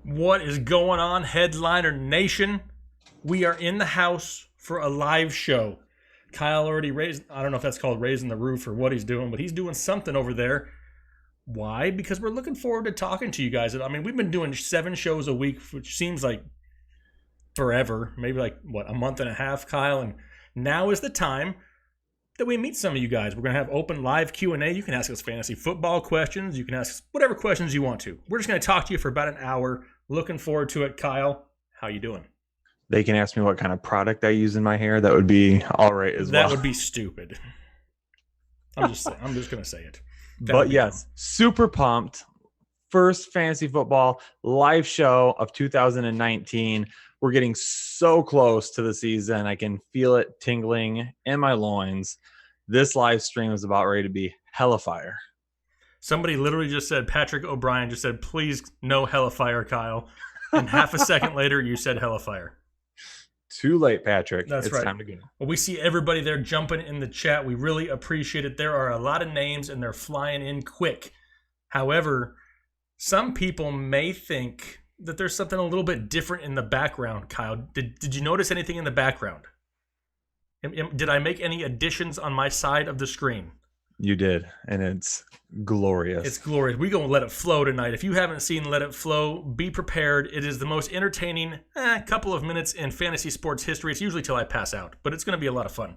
What is going on, Headliner Nation? We are in the house for a live show. Kyle already raised, I don't know if that's called raising the roof or what he's doing, but he's doing something over there. Why? Because we're looking forward to talking to you guys. I mean, we've been doing 7 shows a week, which seems like forever, maybe like, what, a month and a half, Kyle? And now is the time that we meet some of you guys. We're going to have open live Q&A. You can ask us fantasy football questions. You can ask us whatever questions you want to. We're just going to talk to you for about an hour. Looking forward to it. Kyle, how you doing? They can ask me what kind of product I use in my hair. That would be all right as well. That would be stupid. I'm just going to say it. But yes, super pumped. First fantasy football live show of 2019. We're getting so close to the season. I can feel it tingling in my loins. This live stream is about ready to be hella fire. Somebody literally just said, Patrick O'Brien just said, please no hella fire, Kyle. And half a second later, you said hella fire. Too late, Patrick. That's right. It's time to go. Well, we see everybody there jumping in the chat. We really appreciate it. There are a lot of names, and they're flying in quick. However, some people may think that there's something a little bit different in the background, Kyle. Did you notice anything in the background? Did I make any additions on my side of the screen? You did, and it's glorious. It's glorious. We're going to let it flow tonight. If you haven't seen Let It Flow, be prepared. It is the most entertaining couple of minutes in fantasy sports history. It's usually till I pass out, but it's going to be a lot of fun.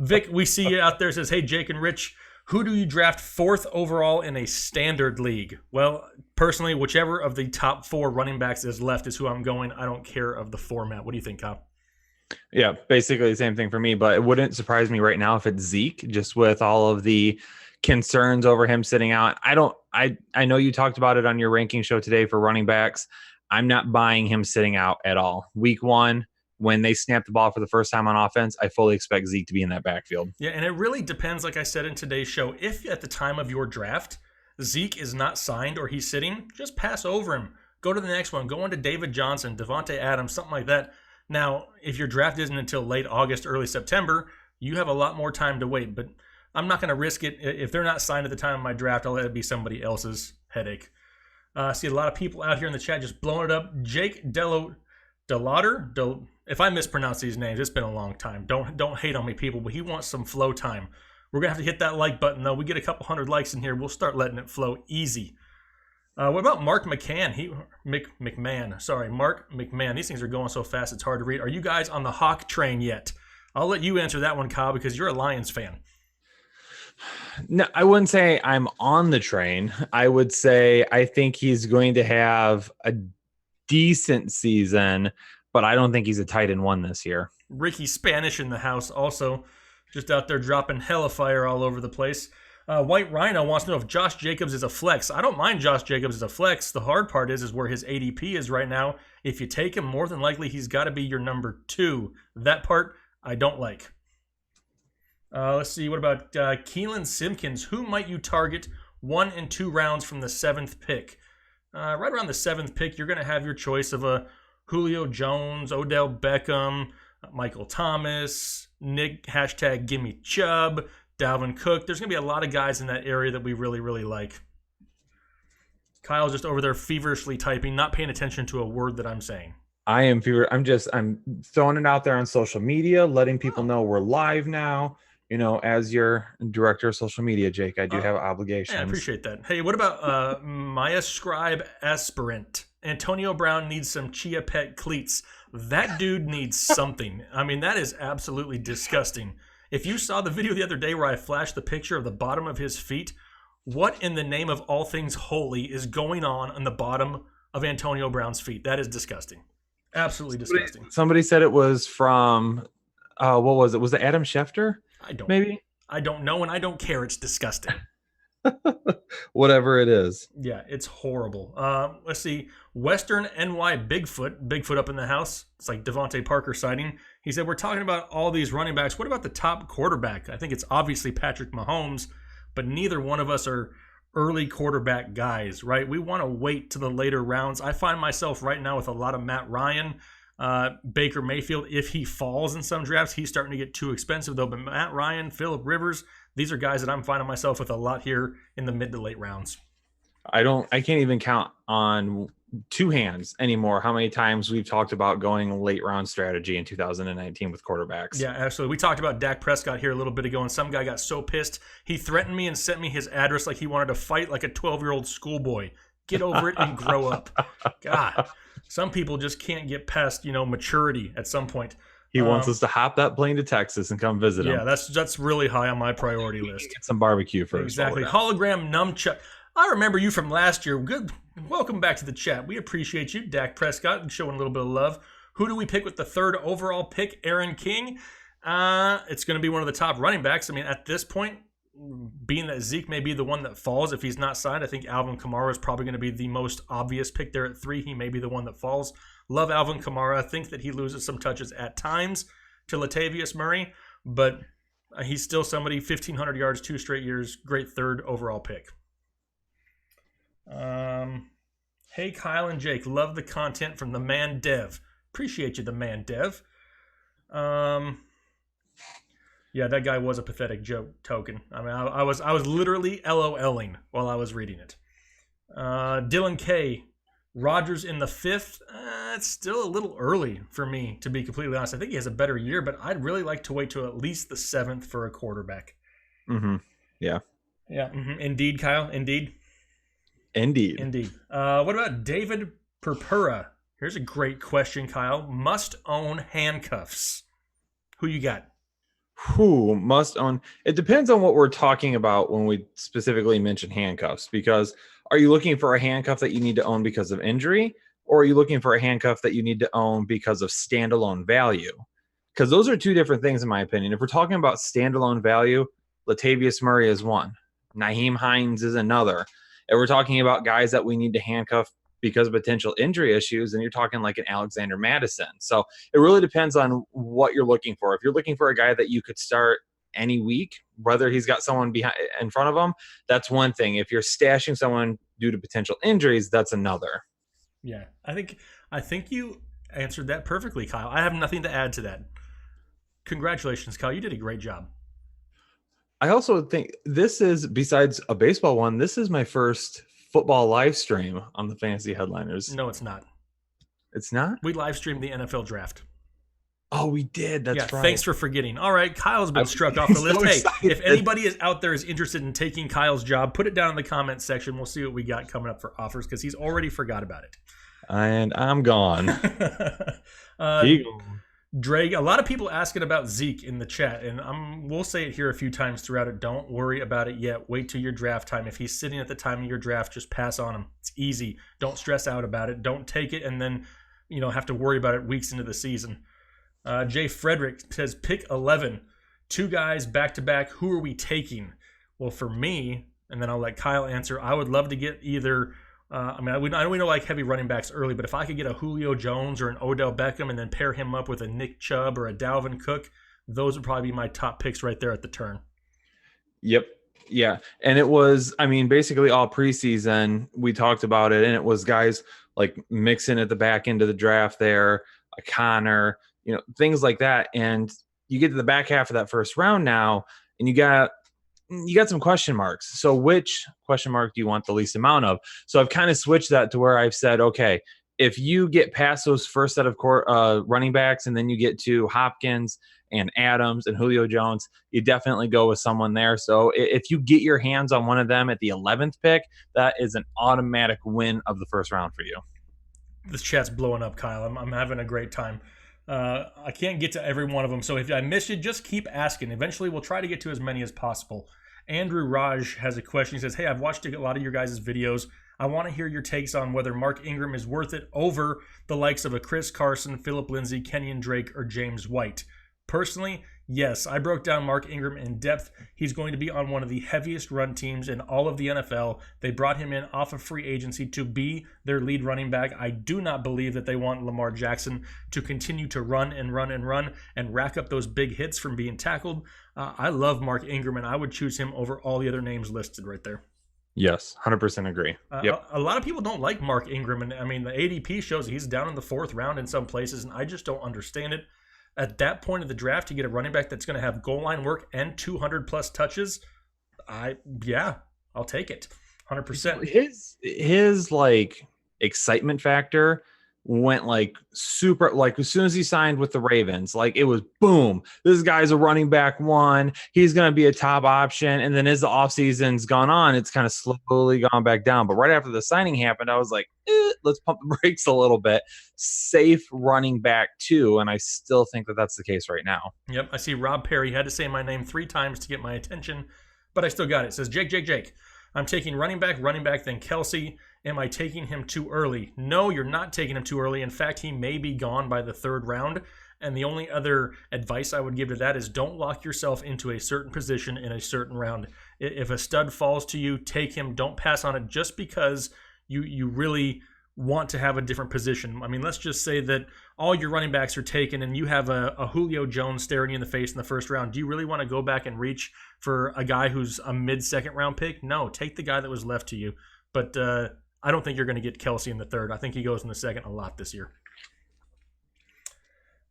Vic, we see you out there. Says, hey, Jake and Rich, who do you draft 4th overall in a standard league? Well, personally, whichever of the top 4 running backs is left is who I'm going. I don't care of the format. What do you think, Kyle? Yeah, basically the same thing for me, but it wouldn't surprise me right now if it's Zeke, just with all of the concerns over him sitting out. I know you talked about it on your ranking show today for running backs. I'm not buying him sitting out at all. Week 1, when they snap the ball for the first time on offense, I fully expect Zeke to be in that backfield. Yeah, and it really depends, like I said in today's show, if at the time of your draft, Zeke is not signed or he's sitting, just pass over him. Go to the next one. Go into David Johnson, Devontae Adams, something like that. Now, if your draft isn't until late August, early September, you have a lot more time to wait. But I'm not going to risk it. If they're not signed at the time of my draft, I'll let it be somebody else's headache. I see a lot of people out here in the chat just blowing it up. Jake Delauder, if I mispronounce these names, it's been a long time. Don't hate on me, people, but he wants some flow time. We're going to have to hit that like button, though. We get a couple hundred likes in here. We'll start letting it flow easy. What about Mark McMahon? Mark McMahon. These things are going so fast, it's hard to read. Are you guys on the Hawk train yet? I'll let you answer that one, Kyle, because you're a Lions fan. No, I wouldn't say I'm on the train. I would say I think he's going to have a decent season, but I don't think he's a tight end 1 this year. Ricky Spanish in the house also, just out there dropping hella fire all over the place. White Rhino wants to know if Josh Jacobs is a flex. I don't mind Josh Jacobs as a flex. The hard part is where his ADP is right now. If you take him, more than likely he's got to be your number 2. That part I don't like. Let's see. What about Keelan Simpkins? Who might you target 1 and 2 rounds from the 7th pick? Right around the 7th pick, you're going to have your choice of a Julio Jones, Odell Beckham, Michael Thomas, Nick, #GimmeChubb, Dalvin Cook. There's going to be a lot of guys in that area that we really, really like. Kyle's just over there feverishly typing, not paying attention to a word that I'm saying. I am I'm throwing it out there on social media, letting people know we're live now. You know, as your director of social media, Jake, I do have obligations. Yeah, I appreciate that. Hey, what about Maya Scribe Aspirant? Antonio Brown needs some Chia Pet cleats. That dude needs something. I mean, that is absolutely disgusting. If you saw the video the other day where I flashed the picture of the bottom of his feet, what in the name of all things holy is going on the bottom of Antonio Brown's feet? That is disgusting. Absolutely disgusting. Somebody said it was from, what was it? Was it Adam Schefter? I don't know, and I don't care. It's disgusting. Whatever it is. Yeah, it's horrible. Let's see. Western NY Bigfoot up in the house. It's like Devontae Parker sighting. He said, we're talking about all these running backs. What about the top quarterback? I think it's obviously Patrick Mahomes, but neither one of us are early quarterback guys, right? We want to wait to the later rounds. I find myself right now with a lot of Matt Ryan, Baker Mayfield. If he falls in some drafts, he's starting to get too expensive though. But Matt Ryan, Phillip Rivers, these are guys that I'm finding myself with a lot here in the mid to late rounds. I can't even count on two hands anymore how many times we've talked about going late round strategy in 2019 with quarterbacks. Yeah, absolutely. We talked about Dak Prescott here a little bit ago, and some guy got so pissed he threatened me and sent me his address like he wanted to fight like a 12-year-old schoolboy. Get over it and grow up. God, some people just can't get past maturity at some point. He wants us to hop that plane to Texas and come visit him. Yeah, that's really high on my priority list. Get some barbecue first. Exactly. Hologram Numchuck. I remember you from last year. Good. Welcome back to the chat. We appreciate you, Dak Prescott, showing a little bit of love. Who do we pick with the third overall pick? Aaron King. It's going to be one of the top running backs. I mean, at this point, being that Zeke may be the one that falls if he's not signed, I think Alvin Kamara is probably going to be the most obvious pick there at 3. He may be the one that falls. Love Alvin Kamara. I think that he loses some touches at times to Latavius Murray, but he's still somebody, 1,500 yards, 2 straight years, great third overall pick. Hey, Kyle and Jake, love the content from the man Dev. Appreciate you, the man Dev. Yeah, that guy was a pathetic joke token. I mean, I was literally LOLing while I was reading it. Dylan K, Rodgers in the 5th. It's still a little early for me, to be completely honest. I think he has a better year, but I'd really like to wait till at least the 7th for a quarterback. Mm-hmm. Yeah. Yeah. Mm-hmm. Indeed, Kyle. Indeed. What about David Purpura? Here's a great question, Kyle. Must own handcuffs. Who you got? Who must own? It depends on what we're talking about when we specifically mention handcuffs, because are you looking for a handcuff that you need to own because of injury, or are you looking for a handcuff that you need to own because of standalone value? Because those are two different things, in my opinion. If we're talking about standalone value, Latavius Murray is one. Nyheim Hines is another. If we're talking about guys that we need to handcuff because of potential injury issues, and you're talking like an Alexander Madison. So it really depends on what you're looking for. If you're looking for a guy that you could start any week, whether he's got someone behind in front of him, that's one thing. If you're stashing someone due to potential injuries, that's another. Yeah, I think you answered that perfectly, Kyle. I have nothing to add to that. Congratulations, Kyle. You did a great job. I also think this is, besides a baseball one, this is my first football live stream on the Fantasy Headliners. No, it's not. It's not? We live streamed the NFL draft. Oh, we did. That's right. Thanks for forgetting. All right, Kyle's been struck off the list. Hey, if anybody is out there is interested in taking Kyle's job, put it down in the comments section. We'll see what we got coming up for offers, because he's already forgot about it. And I'm gone. Drake, a lot of people asking about Zeke in the chat, and we'll say it here a few times throughout it. Don't worry about it yet. Wait till your draft time. If he's sitting at the time of your draft, just pass on him. It's easy. Don't stress out about it. Don't take it and then have to worry about it weeks into the season. Jay Frederick says, pick 11. 2 guys back-to-back. Who are we taking? Well, for me, and then I'll let Kyle answer, I would love to get either I know we don't like heavy running backs early, but if I could get a Julio Jones or an Odell Beckham and then pair him up with a Nick Chubb or a Dalvin Cook, those would probably be my top picks right there at the turn. Yep. Yeah. And it was, basically all preseason, we talked about it, and it was guys like Mixon at the back end of the draft there, a Connor, things like that. And you get to the back half of that first round now, and you got some question marks. So which question mark do you want the least amount of? So I've kind of switched that to where I've said, okay, if you get past those first set of running backs, and then you get to Hopkins and Adams and Julio Jones, you definitely go with someone there. So if you get your hands on one of them at the 11th pick, that is an automatic win of the first round for you. This chat's blowing up, Kyle. I'm having a great time. I can't get to every one of them, so if I miss you, just keep asking. Eventually, we'll try to get to as many as possible. Andrew Raj has a question. He says, hey, I've watched a lot of your guys' videos. I want to hear your takes on whether Mark Ingram is worth it over the likes of a Chris Carson, Phillip Lindsay, Kenyon Drake, or James White. Personally, yes, I broke down Mark Ingram in depth. He's going to be on one of the heaviest run teams in all of the NFL. They brought him in off of free agency to be their lead running back. I do not believe that they want Lamar Jackson to continue to run and rack up those big hits from being tackled. I love Mark Ingram, and I would choose him over all the other names listed right there. Yes, 100% agree. Yep. A lot of people don't like Mark Ingram, and the ADP shows he's down in the 4th round in some places, and I just don't understand it. At that point of the draft, to get a running back that's going to have goal line work and 200-plus touches, I'll take it, 100%. His excitement factor went like super, like as soon as he signed with the Ravens, like it was boom, this guy's a running back one, he's going to be a top option. And then as the offseason's gone on, it's kind of slowly gone back down. But right after the signing happened, I was like, let's pump the brakes a little bit. Safe running back too. And I still think that that's the case right now. Yep, I see Rob Perry had to say my name 3 times to get my attention, but I still got it. It says, Jake. I'm taking running back, then Kelsey. Am I taking him too early? No, you're not taking him too early. In fact, he may be gone by the 3rd round. And the only other advice I would give to that is don't lock yourself into a certain position in a certain round. If a stud falls to you, take him. Don't pass on it just because you really want to have a different position. I mean, let's just say that all your running backs are taken and you have a Julio Jones staring you in the face in the 1st round. Do you really want to go back and reach for a guy who's a mid-2nd round pick? No, take the guy that was left to you. But I don't think you're going to get Kelsey in the 3rd. I think he goes in the 2nd a lot this year.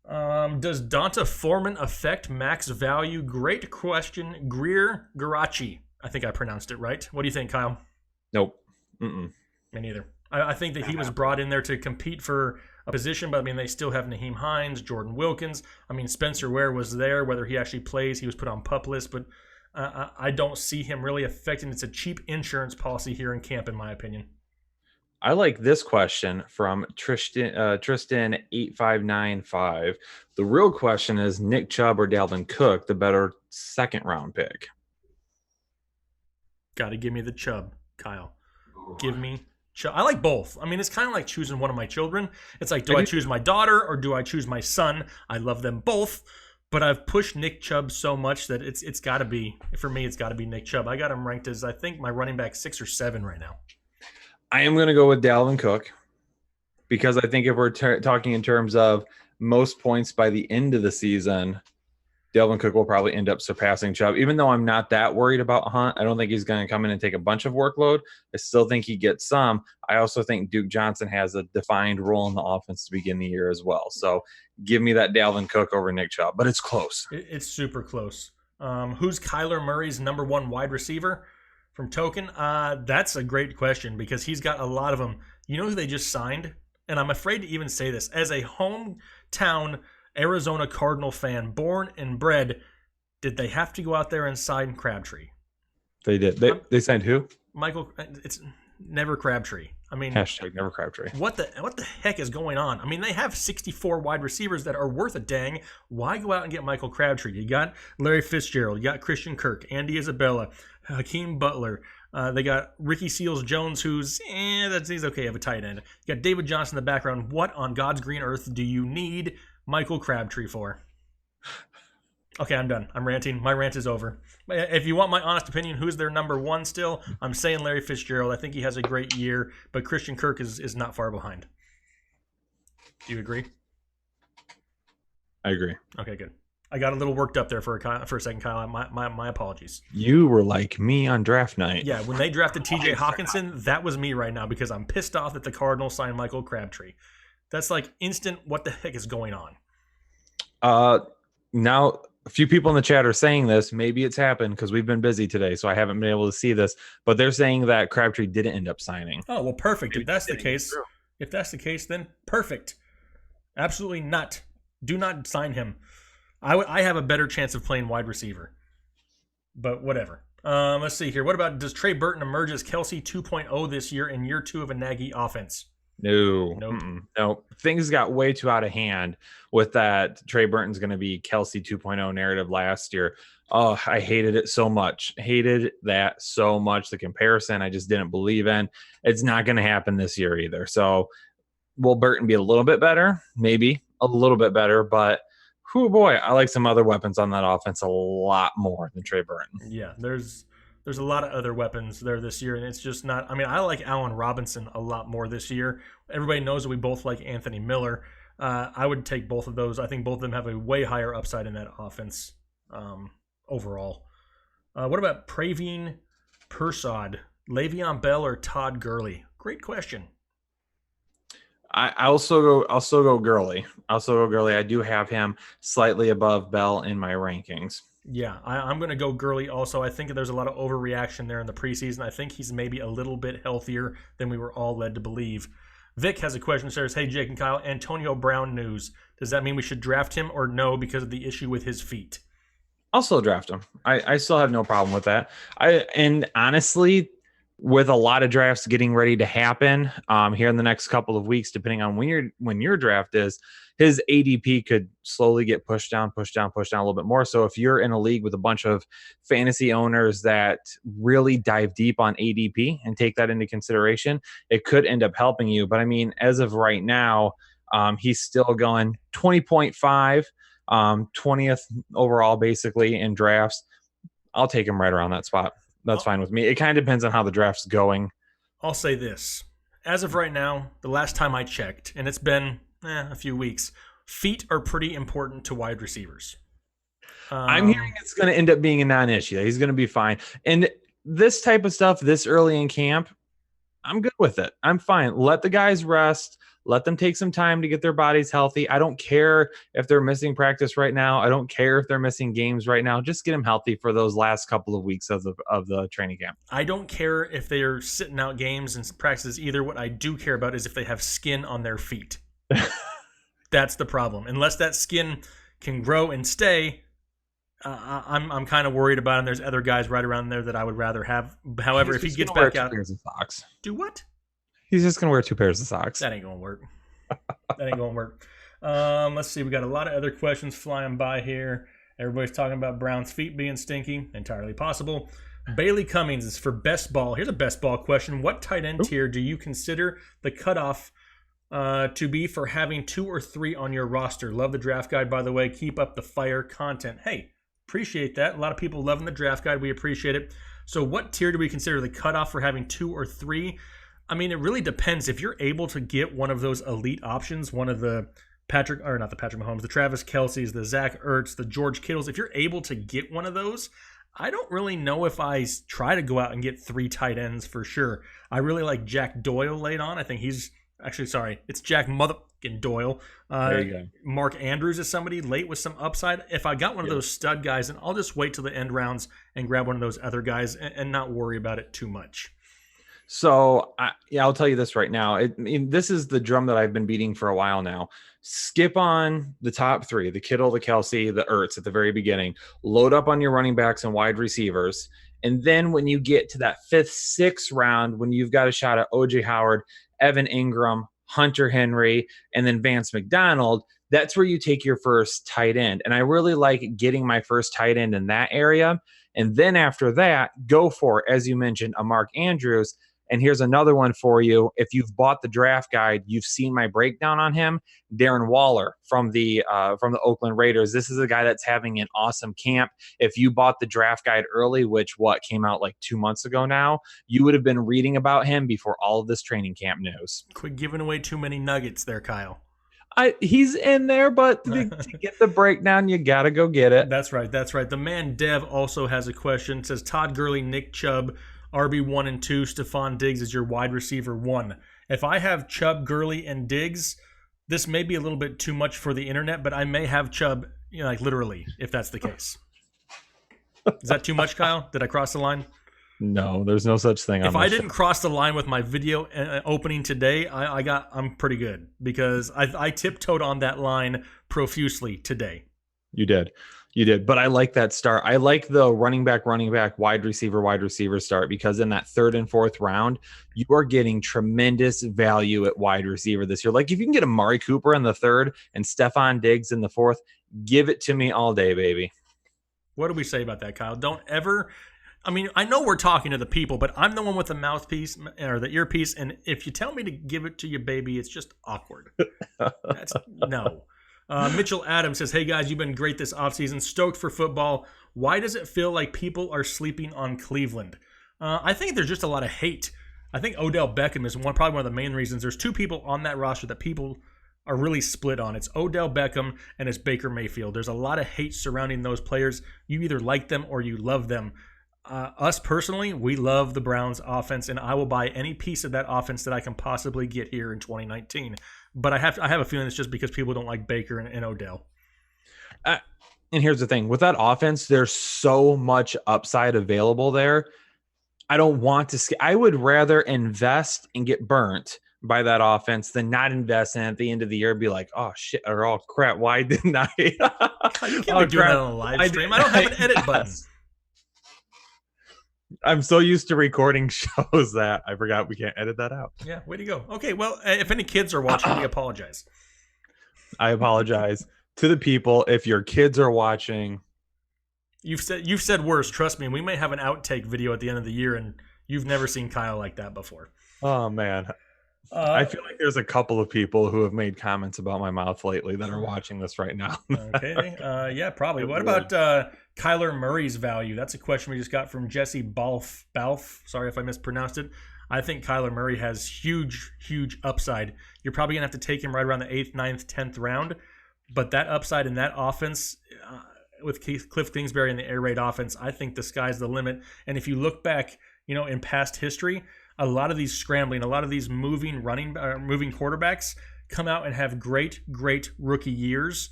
Does Donta Foreman affect max value? Great question. Greer Garachi. I think I pronounced it right. What do you think, Kyle? Nope. Me neither. I think that he was brought in there to compete for a position, but I mean, they still have Naheem Hines, Jordan Wilkins. I mean, Spencer Ware was there. Whether he actually plays, he was put on PUP list, but I don't see him really affecting. It's a cheap insurance policy here in camp, in my opinion. I like this question from Tristan 8595. The real question is Nick Chubb or Dalvin Cook, the better 2nd round pick? Got to give me the Chubb, Kyle. Give me Chubb. I like both. I mean, it's kind of like choosing one of my children. It's like, do I choose my daughter or do I choose my son? I love them both, but I've pushed Nick Chubb so much that it's got to be, for me, it's got to be Nick Chubb. I got him ranked as, I think, my running back 6 or 7 right now. I am going to go with Dalvin Cook because I think if we're talking in terms of most points by the end of the season, Dalvin Cook will probably end up surpassing Chubb. Even though I'm not that worried about Hunt, I don't think he's going to come in and take a bunch of workload. I still think he gets some. I also think Duke Johnson has a defined role in the offense to begin the year as well. So give me that Dalvin Cook over Nick Chubb, but it's close. It's super close. Who's Kyler Murray's number 1 wide receiver? From Token, that's a great question because he's got a lot of them. You know who they just signed? And I'm afraid to even say this. As a hometown Arizona Cardinal fan, born and bred, did they have to go out there and sign Crabtree? They did. They signed who? Michael. It's never Crabtree. I mean, hashtag never Crabtree. What the heck is going on? I mean, they have 64 wide receivers that are worth a dang. Why go out and get Michael Crabtree? You got Larry Fitzgerald. You got Christian Kirk, Andy Isabella, Hakeem Butler. They got Ricky Seals-Jones, who's he's okay of a tight end. You got David Johnson in the background. What on God's green earth do you need Michael Crabtree for? Okay, I'm done. I'm ranting. My rant is over. If you want my honest opinion, who's their number 1 still? I'm saying Larry Fitzgerald. I think he has a great year, but Christian Kirk is not far behind. Do you agree? I agree. Okay, good. I got a little worked up there for a second, Kyle. My apologies. You were like me on draft night. Yeah, when they drafted T.J. Hawkinson, that was me right now because I'm pissed off that the Cardinals signed Michael Crabtree. That's like instant, what the heck is going on? Now, a few people in the chat are saying this. Maybe it's happened because we've been busy today, so I haven't been able to see this. But they're saying that Crabtree didn't end up signing. Oh, well, perfect. If that's the case, then perfect. Absolutely not. Do not sign him. I have a better chance of playing wide receiver. But whatever. Let's see here. What about, does Trey Burton emerge as Kelsey 2.0 this year in year 2 of a Nagy offense? No. Nope. No. Things got way too out of hand with that Trey Burton's going to be Kelsey 2.0 narrative last year. Oh, I hated it so much. Hated that so much. The comparison I just didn't believe in. It's not going to happen this year either. So will Burton be a little bit better? Maybe a little bit better, but oh boy, I like some other weapons on that offense a lot more than Trey Burton. Yeah, there's a lot of other weapons there this year, and it's just not. I mean, I like Allen Robinson a lot more this year. Everybody knows that we both like Anthony Miller. I would take both of those. I think both of them have a way higher upside in that offense overall. What about Praveen Persad, Le'Veon Bell, or Todd Gurley? Great question. I'll still go Gurley. I do have him slightly above Bell in my rankings. Yeah, I'm going to go Gurley also. I think there's a lot of overreaction there in the preseason. I think he's maybe a little bit healthier than we were all led to believe. Vic has a question. Says, "Hey Jake and Kyle, Antonio Brown news. Does that mean we should draft him or no because of the issue with his feet?" I'll still draft him. I still have no problem with that. And honestly, with a lot of drafts getting ready to happen here in the next couple of weeks, depending on when your draft is, his ADP could slowly get pushed down a little bit more. So if you're in a league with a bunch of fantasy owners that really dive deep on ADP and take that into consideration, it could end up helping you. But I mean, as of right now, he's still going 20.5. 20th overall basically in drafts. I'll take him right around that spot. That's fine with me. It kind of depends on how the draft's going. I'll say this. As of right now, the last time I checked, and it's been a few weeks, feet are pretty important to wide receivers. I'm hearing it's going to end up being a non-issue. He's going to be fine. And this type of stuff this early in camp, I'm good with it. I'm fine. Let the guys rest. Let them take some time to get their bodies healthy. I don't care if they're missing practice right now. I don't care if they're missing games right now. Just get them healthy for those last couple of weeks of the training camp. I don't care if they are sitting out games and practices either. What I do care about is if they have skin on their feet. That's the problem. Unless that skin can grow and stay, I'm kind of worried about him. There's other guys right around there that I would rather have. However, if he gets back out, pairs of socks. Do what? He's just going to wear 2 pairs of socks. That ain't going to work. Let's see. We got a lot of other questions flying by here. Everybody's talking about Brown's feet being stinky. Entirely possible. Bailey Cummings is for best ball. Here's a best ball question. What tight end tier do you consider the cutoff to be for having 2 or 3 on your roster? Love the draft guide, by the way. Keep up the fire content. Hey, appreciate that. A lot of people loving the draft guide. We appreciate it. So what tier do we consider the cutoff for having 2 or 3? I mean, it really depends. If you're able to get one of those elite options, one of the not the Patrick Mahomes, the Travis Kelce's, the Zach Ertz, the George Kittles, if you're able to get one of those, I don't really know if I try to go out and get 3 tight ends for sure. I really like Jack Doyle late on. I think he's it's Jack motherfucking Doyle. There you go. Mark Andrews is somebody late with some upside. If I got one of those stud guys, then I'll just wait till the end rounds and grab one of those other guys and not worry about it too much. So I'll tell you this right now. This is the drum that I've been beating for a while now. Skip on the top 3, the Kittle, the Kelsey, the Ertz at the very beginning. Load up on your running backs and wide receivers. And then when you get to that 5th, 6th round, when you've got a shot at OJ Howard, Evan Ingram, Hunter Henry, and then Vance McDonald, that's where you take your first tight end. And I really like getting my first tight end in that area. And then after that, go for, as you mentioned, a Mark Andrews. And here's another one for you. If you've bought the draft guide, you've seen my breakdown on him. Darren Waller from the Oakland Raiders. This is a guy that's having an awesome camp. If you bought the draft guide early, which came out like 2 months ago now, you would have been reading about him before all of this training camp news. Quit giving away too many nuggets there, Kyle. He's in there, but to get the breakdown, you got to go get it. That's right. The man Dev also has a question. It says Todd Gurley, Nick Chubb, RB1 and 2, Stephon Diggs is your wide receiver 1. If I have Chubb, Gurley, and Diggs, this may be a little bit too much for the internet, but I may have Chubb, literally, if that's the case. Is that too much, Kyle? Did I cross the line? No, there's no such thing. If I didn't cross the line with my video opening today, I'm pretty good because I tiptoed on that line profusely today. You did. But I like that start. I like the running back, wide receiver start because in that 3rd and 4th round, you are getting tremendous value at wide receiver this year. Like if you can get Amari Cooper in the 3rd and Stephon Diggs in the 4th, give it to me all day, baby. What do we say about that, Kyle? Don't ever. I mean, I know we're talking to the people, but I'm the one with the mouthpiece or the earpiece, and if you tell me to give it to you, baby, it's just awkward. No. Mitchell Adams says, hey guys, you've been great this offseason. Stoked for football. Why does it feel like people are sleeping on Cleveland? I think there's just a lot of hate. I think Odell Beckham is probably one of the main reasons. There's 2 people on that roster that people are really split on. It's Odell Beckham and it's Baker Mayfield. There's a lot of hate surrounding those players. You either like them or you love them. Us personally, we love the Browns offense, and I will buy any piece of that offense that I can possibly get here in 2019. But I have a feeling it's just because people don't like Baker and Odell. And here's the thing. With that offense, there's so much upside available there. I don't want to – I would rather invest and get burnt by that offense, then not invest in at the end of the year, be like, oh shit, or oh crap, why didn't I? You can't be doing that on a live stream. I don't have an edit button. I'm so used to recording shows that I forgot we can't edit that out. Yeah, way to go. Okay, well, if any kids are watching, we apologize. I apologize to the people. If your kids are watching, you've said worse. Trust me. We may have an outtake video at the end of the year, and you've never seen Kyle like that before. Oh man, I feel like there's a couple of people who have made comments about my mouth lately that are watching this right now. Okay, yeah, probably. What about Kyler Murray's value? That's a question we just got from Jesse Balf. Sorry if I mispronounced it. I think Kyler Murray has huge upside. You're probably going to have to take him right around the 8th, 9th, 10th round. But that upside in that offense, with Cliff Kingsbury and the air raid offense, I think the sky's the limit. And if you look back, in past history, a lot of these scrambling, a lot of these moving quarterbacks come out and have great rookie years.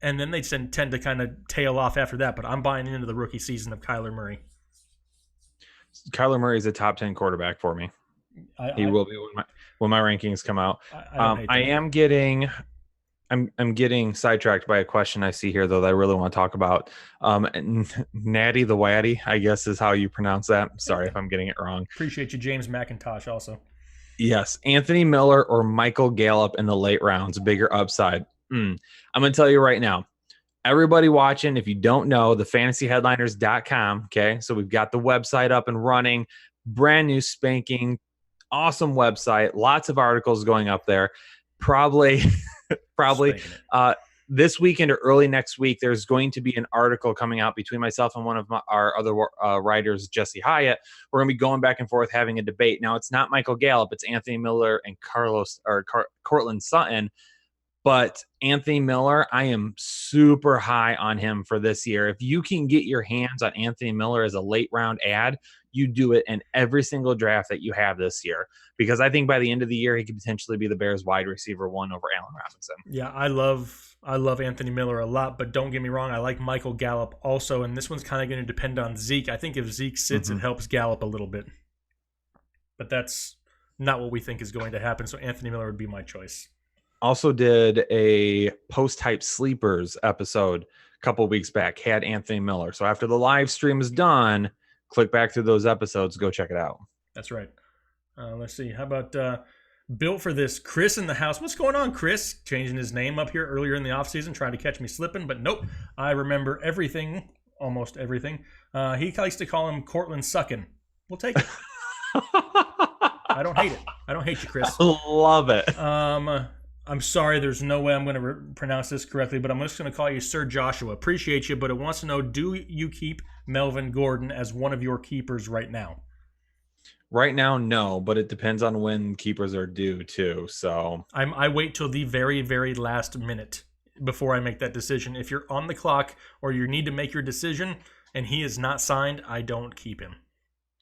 And then they tend to kind of tail off after that. But I'm buying into the rookie season of Kyler Murray. Kyler Murray is a top 10 quarterback for me. He will be when my rankings come out. I'm getting sidetracked by a question I see here, though, that I really want to talk about. Natty the Waddy, I guess is how you pronounce that. Sorry if I'm getting it wrong. Appreciate you, James McIntosh, also. Yes. Anthony Miller or Michael Gallup in the late rounds, bigger upside. I'm going to tell you right now. Everybody watching, if you don't know, thefantasyheadliners.com, okay? So we've got the website up and running, brand new spanking, awesome website, lots of articles going up there. Probably this weekend or early next week, there's going to be an article coming out between myself and one of our other writers, Jesse Hyatt. We're going to be going back and forth having a debate. Now, it's not Michael Gallup, it's Anthony Miller and Cortland Sutton. But Anthony Miller, I am super high on him for this year. If you can get your hands on Anthony Miller as a late round ad, you do it in every single draft that you have this year. Because I think by the end of the year, he could potentially be the Bears wide receiver 1 over Allen Robinson. Yeah, I love Anthony Miller a lot, but don't get me wrong, I like Michael Gallup also, and this one's kind of going to depend on Zeke. I think if Zeke sits, it helps Gallup a little bit. But that's not what we think is going to happen, so Anthony Miller would be my choice. Also did a post-hype sleepers episode a couple weeks back, had Anthony Miller. So after the live stream is done, click back through those episodes, go check it out. That's right. Let's see. How about Built for This? Chris in the house. What's going on, Chris? Changing his name up here earlier in the offseason, trying to catch me slipping, but nope. I remember everything, almost everything. He likes to call him Cortland Suckin. We'll take it. I don't hate it. I don't hate you, Chris. I love it. I'm sorry, there's no way I'm going to pronounce this correctly, but I'm just going to call you Sir Joshua. Appreciate you, but it wants to know, do you keep Melvin Gordon as one of your keepers right now? Right now, no, but it depends on when keepers are due, too. So I wait till the very last minute before I make that decision. If you're on the clock or you need to make your decision and he is not signed, I don't keep him.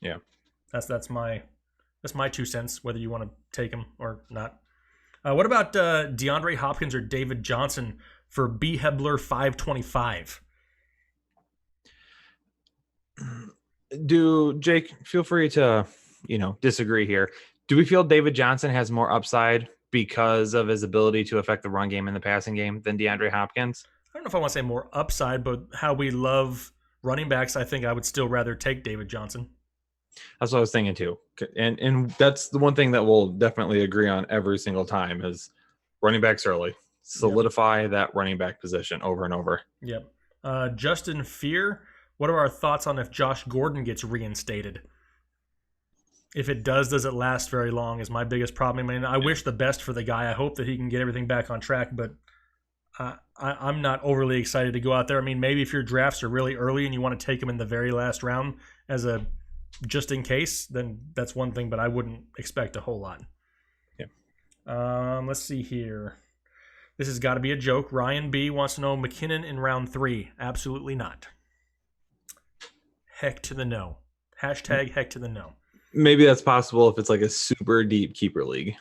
Yeah. That's my 2 cents, whether you want to take him or not. What about DeAndre Hopkins or David Johnson for B. Hebler 525? Jake, feel free to, disagree here. Do we feel David Johnson has more upside because of his ability to affect the run game and the passing game than DeAndre Hopkins? I don't know if I want to say more upside, but how we love running backs, I think I would still rather take David Johnson. That's what I was thinking too. And that's the one thing that we'll definitely agree on every single time is running backs early. Solidify that running back position over and over. Yep. Justin Fear, what are our thoughts on if Josh Gordon gets reinstated? If it does it last very long is my biggest problem. I mean, I wish the best for the guy. I hope that he can get everything back on track, but I'm not overly excited to go out there. I mean, maybe if your drafts are really early and you want to take him in the very last round as a just in case, then that's one thing, but I wouldn't expect a whole lot. Yeah. Let's see here. This has got to be a joke. Ryan B wants to know McKinnon in round 3. Absolutely not. Heck to the no. Hashtag heck to the no. Maybe that's possible if it's like a super deep keeper league.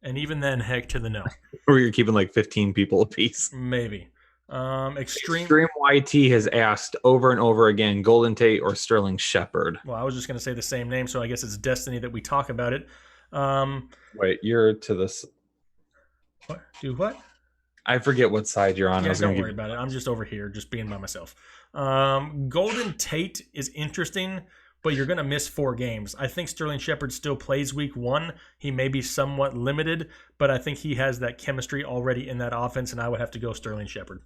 And even then, heck to the no. Or you're keeping like 15 people apiece. Maybe. Extreme YT has asked over and over again, Golden Tate or Sterling Shepard. Well, I was just going to say the same name, so I guess it's destiny that we talk about it. Wait, you're to this. What? Do what? I forget what side you're on. I Yeah, was going don't to give worry you. about it. I'm just over here, just being by myself. Golden Tate is interesting, but you're going to miss 4 games. I think Sterling Shepard still plays week 1. He may be somewhat limited, but I think he has that chemistry already in that offense, and I would have to go Sterling Shepard.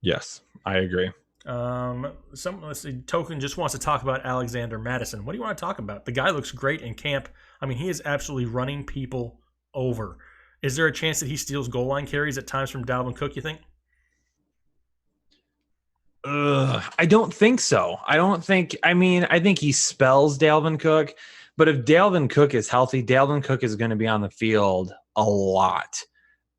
Yes, I agree. Let's see. Token just wants to talk about Alexander Madison. What do you want to talk about? The guy looks great in camp. I mean, he is absolutely running people over. Is there a chance that he steals goal line carries at times from Dalvin Cook, you think? I don't think so. I don't think. I mean, I think he spells Dalvin Cook, but if Dalvin Cook is healthy, Dalvin Cook is going to be on the field a lot.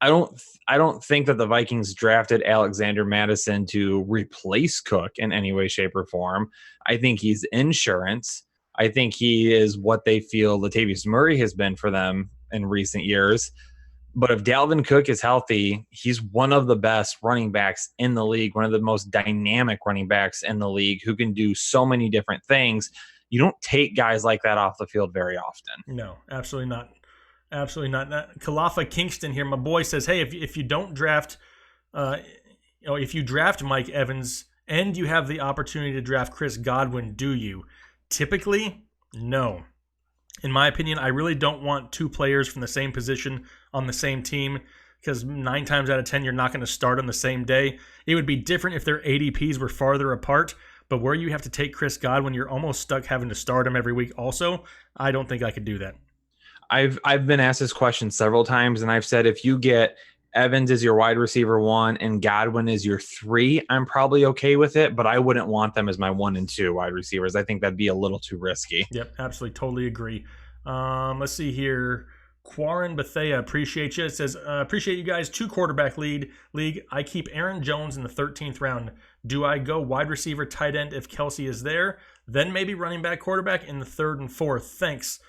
I don't. I don't think that the Vikings drafted Alexander Madison to replace Cook in any way, shape, or form. I think he's insurance. I think he is what they feel Latavius Murray has been for them in recent years. But if Dalvin Cook is healthy, he's one of the best running backs in the league, one of the most dynamic running backs in the league who can do so many different things. You don't take guys like that off the field very often. No, absolutely not. Absolutely not. Kalafa Kingston here, my boy says, hey, if you don't draft, if you draft Mike Evans and you have the opportunity to draft Chris Godwin, do you? Typically, no. In my opinion, I really don't want 2 players from the same position on the same team because 9 times out of 10, you're not going to start on the same day. It would be different if their ADPs were farther apart, but where you have to take Chris Godwin, you're almost stuck having to start him every week also. I don't think I could do that. I've been asked this question several times, and I've said if you get Evans is your wide receiver 1 and Godwin is your 3, I'm probably okay with it, but I wouldn't want them as my 1 and 2 wide receivers. I think that'd be a little too risky. Yep, absolutely, totally agree. Let's see here. Quarren Bethea, appreciate you. It says, appreciate you guys. 2 quarterback league. I keep Aaron Jones in the 13th round. Do I go wide receiver, tight end if Kelsey is there? Then maybe running back, quarterback in the 3rd and 4th. Thanks.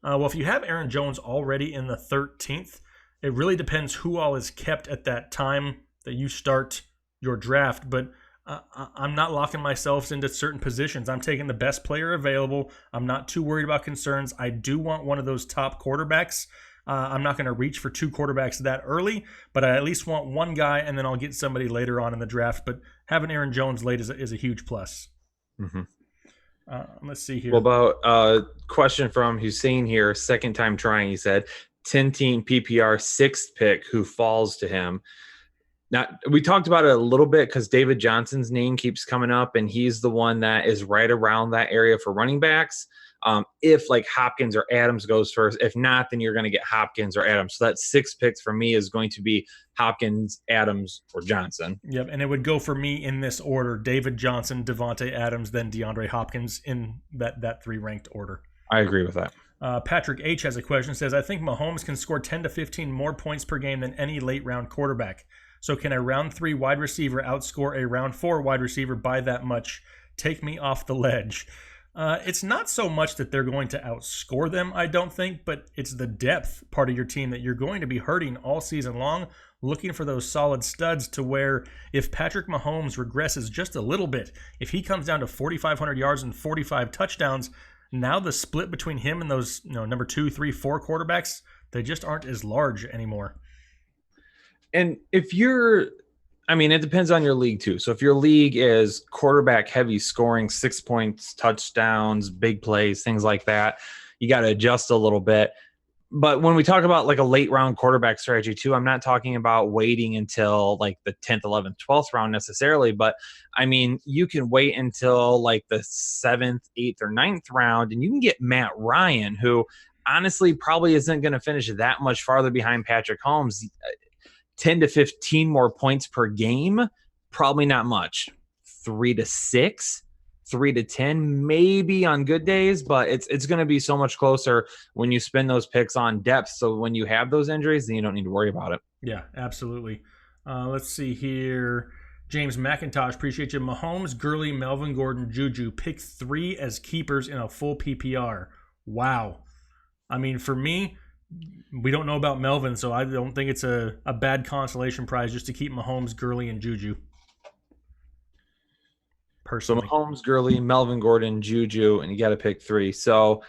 Well, if you have Aaron Jones already in the 13th, it really depends who all is kept at that time that you start your draft. But I'm not locking myself into certain positions. I'm taking the best player available. I'm not too worried about concerns. I do want one of those top quarterbacks. I'm not going to reach for 2 quarterbacks that early, but I at least want one guy, and then I'll get somebody later on in the draft. But having Aaron Jones late is a huge plus. Mm-hmm. Let's see here. What about question from Hussein here? Second time trying, he said, 10-team PPR 6th pick who falls to him. Now, we talked about it a little bit because David Johnson's name keeps coming up, and he's the one that is right around that area for running backs. If like Hopkins or Adams goes first, if not, then you're going to get Hopkins or Adams. So that 6 picks for me is going to be Hopkins, Adams, or Johnson. Yep, and it would go for me in this order: David Johnson, Devontae Adams, then DeAndre Hopkins in that 3 ranked order. I agree with that. Patrick H has a question. Says, I think Mahomes can score 10 to 15 more points per game than any late round quarterback. So can a round 3 wide receiver outscore a round 4 wide receiver by that much? Take me off the ledge. It's not so much that they're going to outscore them, I don't think, but it's the depth part of your team that you're going to be hurting all season long, looking for those solid studs to where if Patrick Mahomes regresses just a little bit, if he comes down to 4,500 yards and 45 touchdowns, now the split between him and those number 2, 3, 4 quarterbacks, they just aren't as large anymore. And if you're, I mean, it depends on your league too. So if your league is quarterback heavy, scoring 6 points, touchdowns, big plays, things like that, you got to adjust a little bit. But when we talk about like a late round quarterback strategy too, I'm not talking about waiting until like the 10th, 11th, 12th round necessarily. But I mean, you can wait until like the 7th, 8th, or 9th round, and you can get Matt Ryan, who honestly probably isn't going to finish that much farther behind Patrick Mahomes. 10 to 15 more points per game, probably not much. 3 to 6, 3 to 10, maybe on good days, but it's going to be so much closer when you spend those picks on depth. So when you have those injuries, then you don't need to worry about it. Yeah, absolutely. Let's see here. James McIntosh, appreciate you. Mahomes, Gurley, Melvin Gordon, Juju, pick 3 as keepers in a full PPR. Wow. I mean, for me, we don't know about Melvin, so I don't think it's a bad consolation prize just to keep Mahomes, Gurley, and Juju. Personally. So Mahomes, Gurley, Melvin Gordon, Juju, and you got to pick 3. So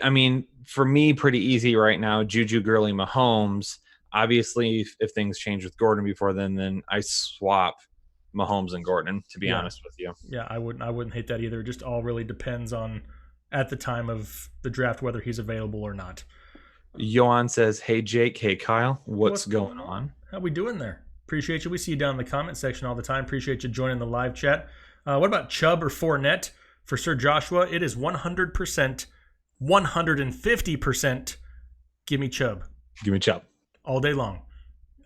I mean, for me, pretty easy right now. Juju, Gurley, Mahomes. Obviously, if things change with Gordon before then I swap Mahomes and Gordon, to be honest with you. Yeah, I wouldn't hate that either. It just all really depends on at the time of the draft whether he's available or not. Johan says, "Hey Jake, hey Kyle, what's going on? How we doing there? Appreciate you. We see you down in the comment section all the time. Appreciate you joining the live chat. What about Chubb or Fournette for Sir Joshua? It is 100%, 150%. Give me Chubb. Give me Chubb all day long.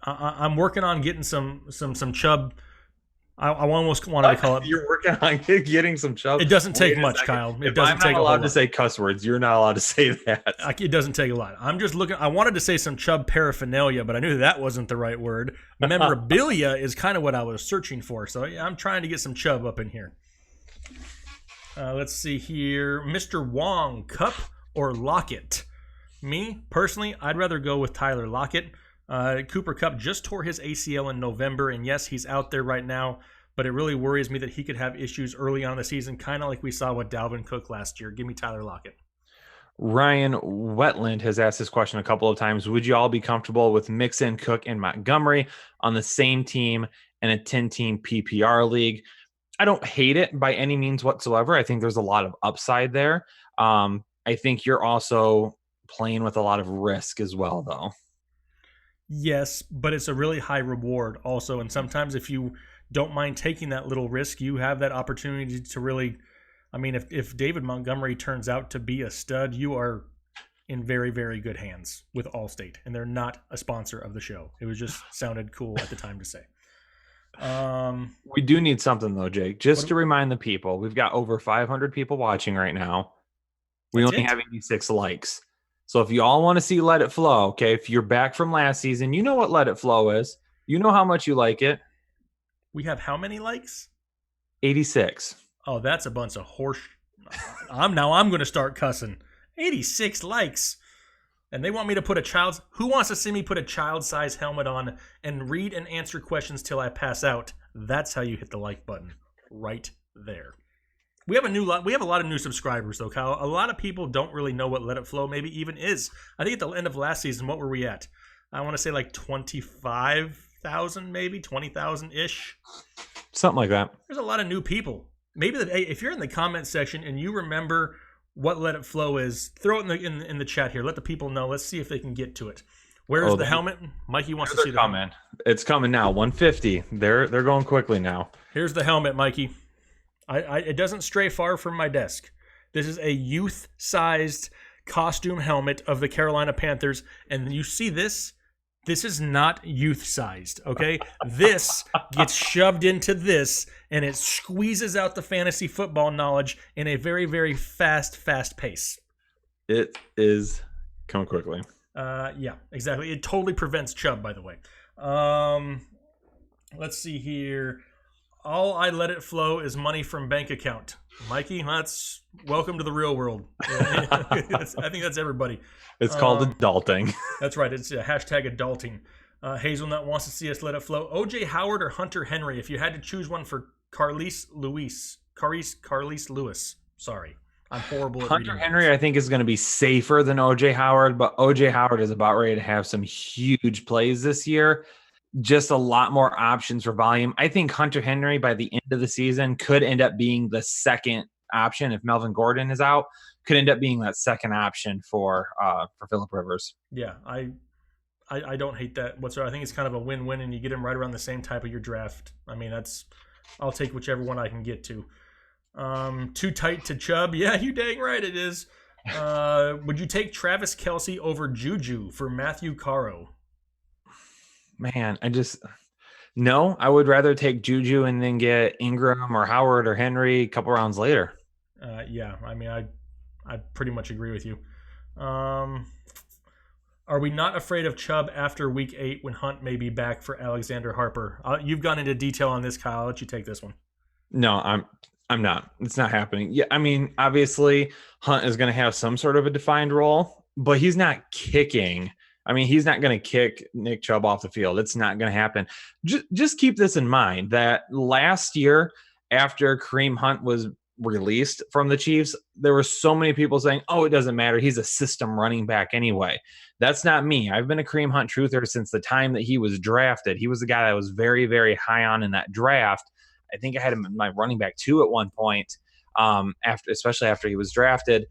I'm working on getting some Chubb. I almost wanted to call it. You're working on getting some Chubb. It doesn't take much, Kyle. It doesn't take a lot. I'm not allowed to say cuss words. You're not allowed to say that. It doesn't take a lot. I'm just looking. I wanted to say some Chubb paraphernalia, but I knew that wasn't the right word. Memorabilia is kind of what I was searching for. So yeah, I'm trying to get some Chubb up in here. Let's see here. Mr. Wong, Cup or Lockett? Me, personally, I'd rather go with Tyler Lockett. Cooper Kupp just tore his ACL in November, and yes, he's out there right now, but it really worries me that he could have issues early on in the season, kind of like we saw with Dalvin Cook last year. Give me Tyler Lockett. Ryan Wetland has asked this question a couple of times. Would you all be comfortable with Mixon, Cook, and Montgomery on the same team in a 10-team PPR league? I don't hate it by any means whatsoever. I think there's a lot of upside there. I think you're also playing with a lot of risk as well, though. Yes, but it's a really high reward also. And sometimes if you don't mind taking that little risk, you have that opportunity to really, I mean, if David Montgomery turns out to be a stud, you are in very, very good hands with Allstate. And they're not a sponsor of the show. It was just sounded cool at the time to say. We do need something though, Jake, just to remind the people, we've got over 500 people watching right now. We only have 86 likes. So if you all want to see Let It Flow, okay, if you're back from last season, you know what Let It Flow is. You know how much you like it. We have how many likes? 86. Oh, that's a bunch of horse. I'm going to start cussing. 86 likes. And they want me to put who wants to see me put a child-size helmet on and read and answer questions till I pass out? That's how you hit the like button. Right there. We have a lot of new subscribers though, Kyle. A lot of people don't really know what Let It Flow maybe even is. I think at the end of last season, what were we at? I want to say like 25,000, maybe 20,000-ish. Something like that. There's a lot of new people. Maybe if you're in the comment section and you remember what Let It Flow is, throw it in the chat here. Let the people know. Let's see if they can get to it. Where's the helmet? Mikey wants to see the helmet. It's coming now. 150. They're going quickly now. Here's the helmet, Mikey. It doesn't stray far from my desk. This is a youth-sized costume helmet of the Carolina Panthers, and you see this? This is not youth-sized, okay? This gets shoved into this, and it squeezes out the fantasy football knowledge in a very, very fast pace. It is coming quickly. Yeah, exactly. It totally prevents Chubb, by the way. Let's see here. All I let it flow is money from bank account. Mikey, that's welcome to the real world. I think that's everybody. It's called adulting. That's right. It's a hashtag adulting. Hazelnut wants to see us let it flow. OJ Howard or Hunter Henry? If you had to choose one for Carlis Lewis. Sorry. I'm horrible at Hunter Henry, I think, is going to be safer than OJ Howard, but OJ Howard is about ready to have some huge plays this year. Just a lot more options for volume. I think Hunter Henry by the end of the season could end up being the second option if Melvin Gordon is out. Could end up being that second option for Phillip Rivers. Yeah, I don't hate that whatsoever. I think it's kind of a win-win, and you get him right around the same type of your draft. I mean, I'll take whichever one I can get to. Too tight to Chubb? Yeah, you dang right it is. Would you take Travis Kelce over Juju for Matthew Caro? Man, no, I would rather take Juju and then get Ingram or Howard or Henry a couple rounds later. Yeah, I mean, I pretty much agree with you. Are we not afraid of Chubb after week 8 when Hunt may be back for Alexander Harper? You've gone into detail on this, Kyle. I'll let you take this one. No, I'm not. It's not happening. Yeah, I mean, obviously Hunt is going to have some sort of a defined role, but he's not kicking. I mean, he's not going to kick Nick Chubb off the field. It's not going to happen. Just keep this in mind that last year, after Kareem Hunt was released from the Chiefs, there were so many people saying, oh, it doesn't matter. He's a system running back anyway. That's not me. I've been a Kareem Hunt truther since the time that he was drafted. He was the guy that I was very, very high on in that draft. I think I had him in my running back 2 at one point, especially after he was drafted.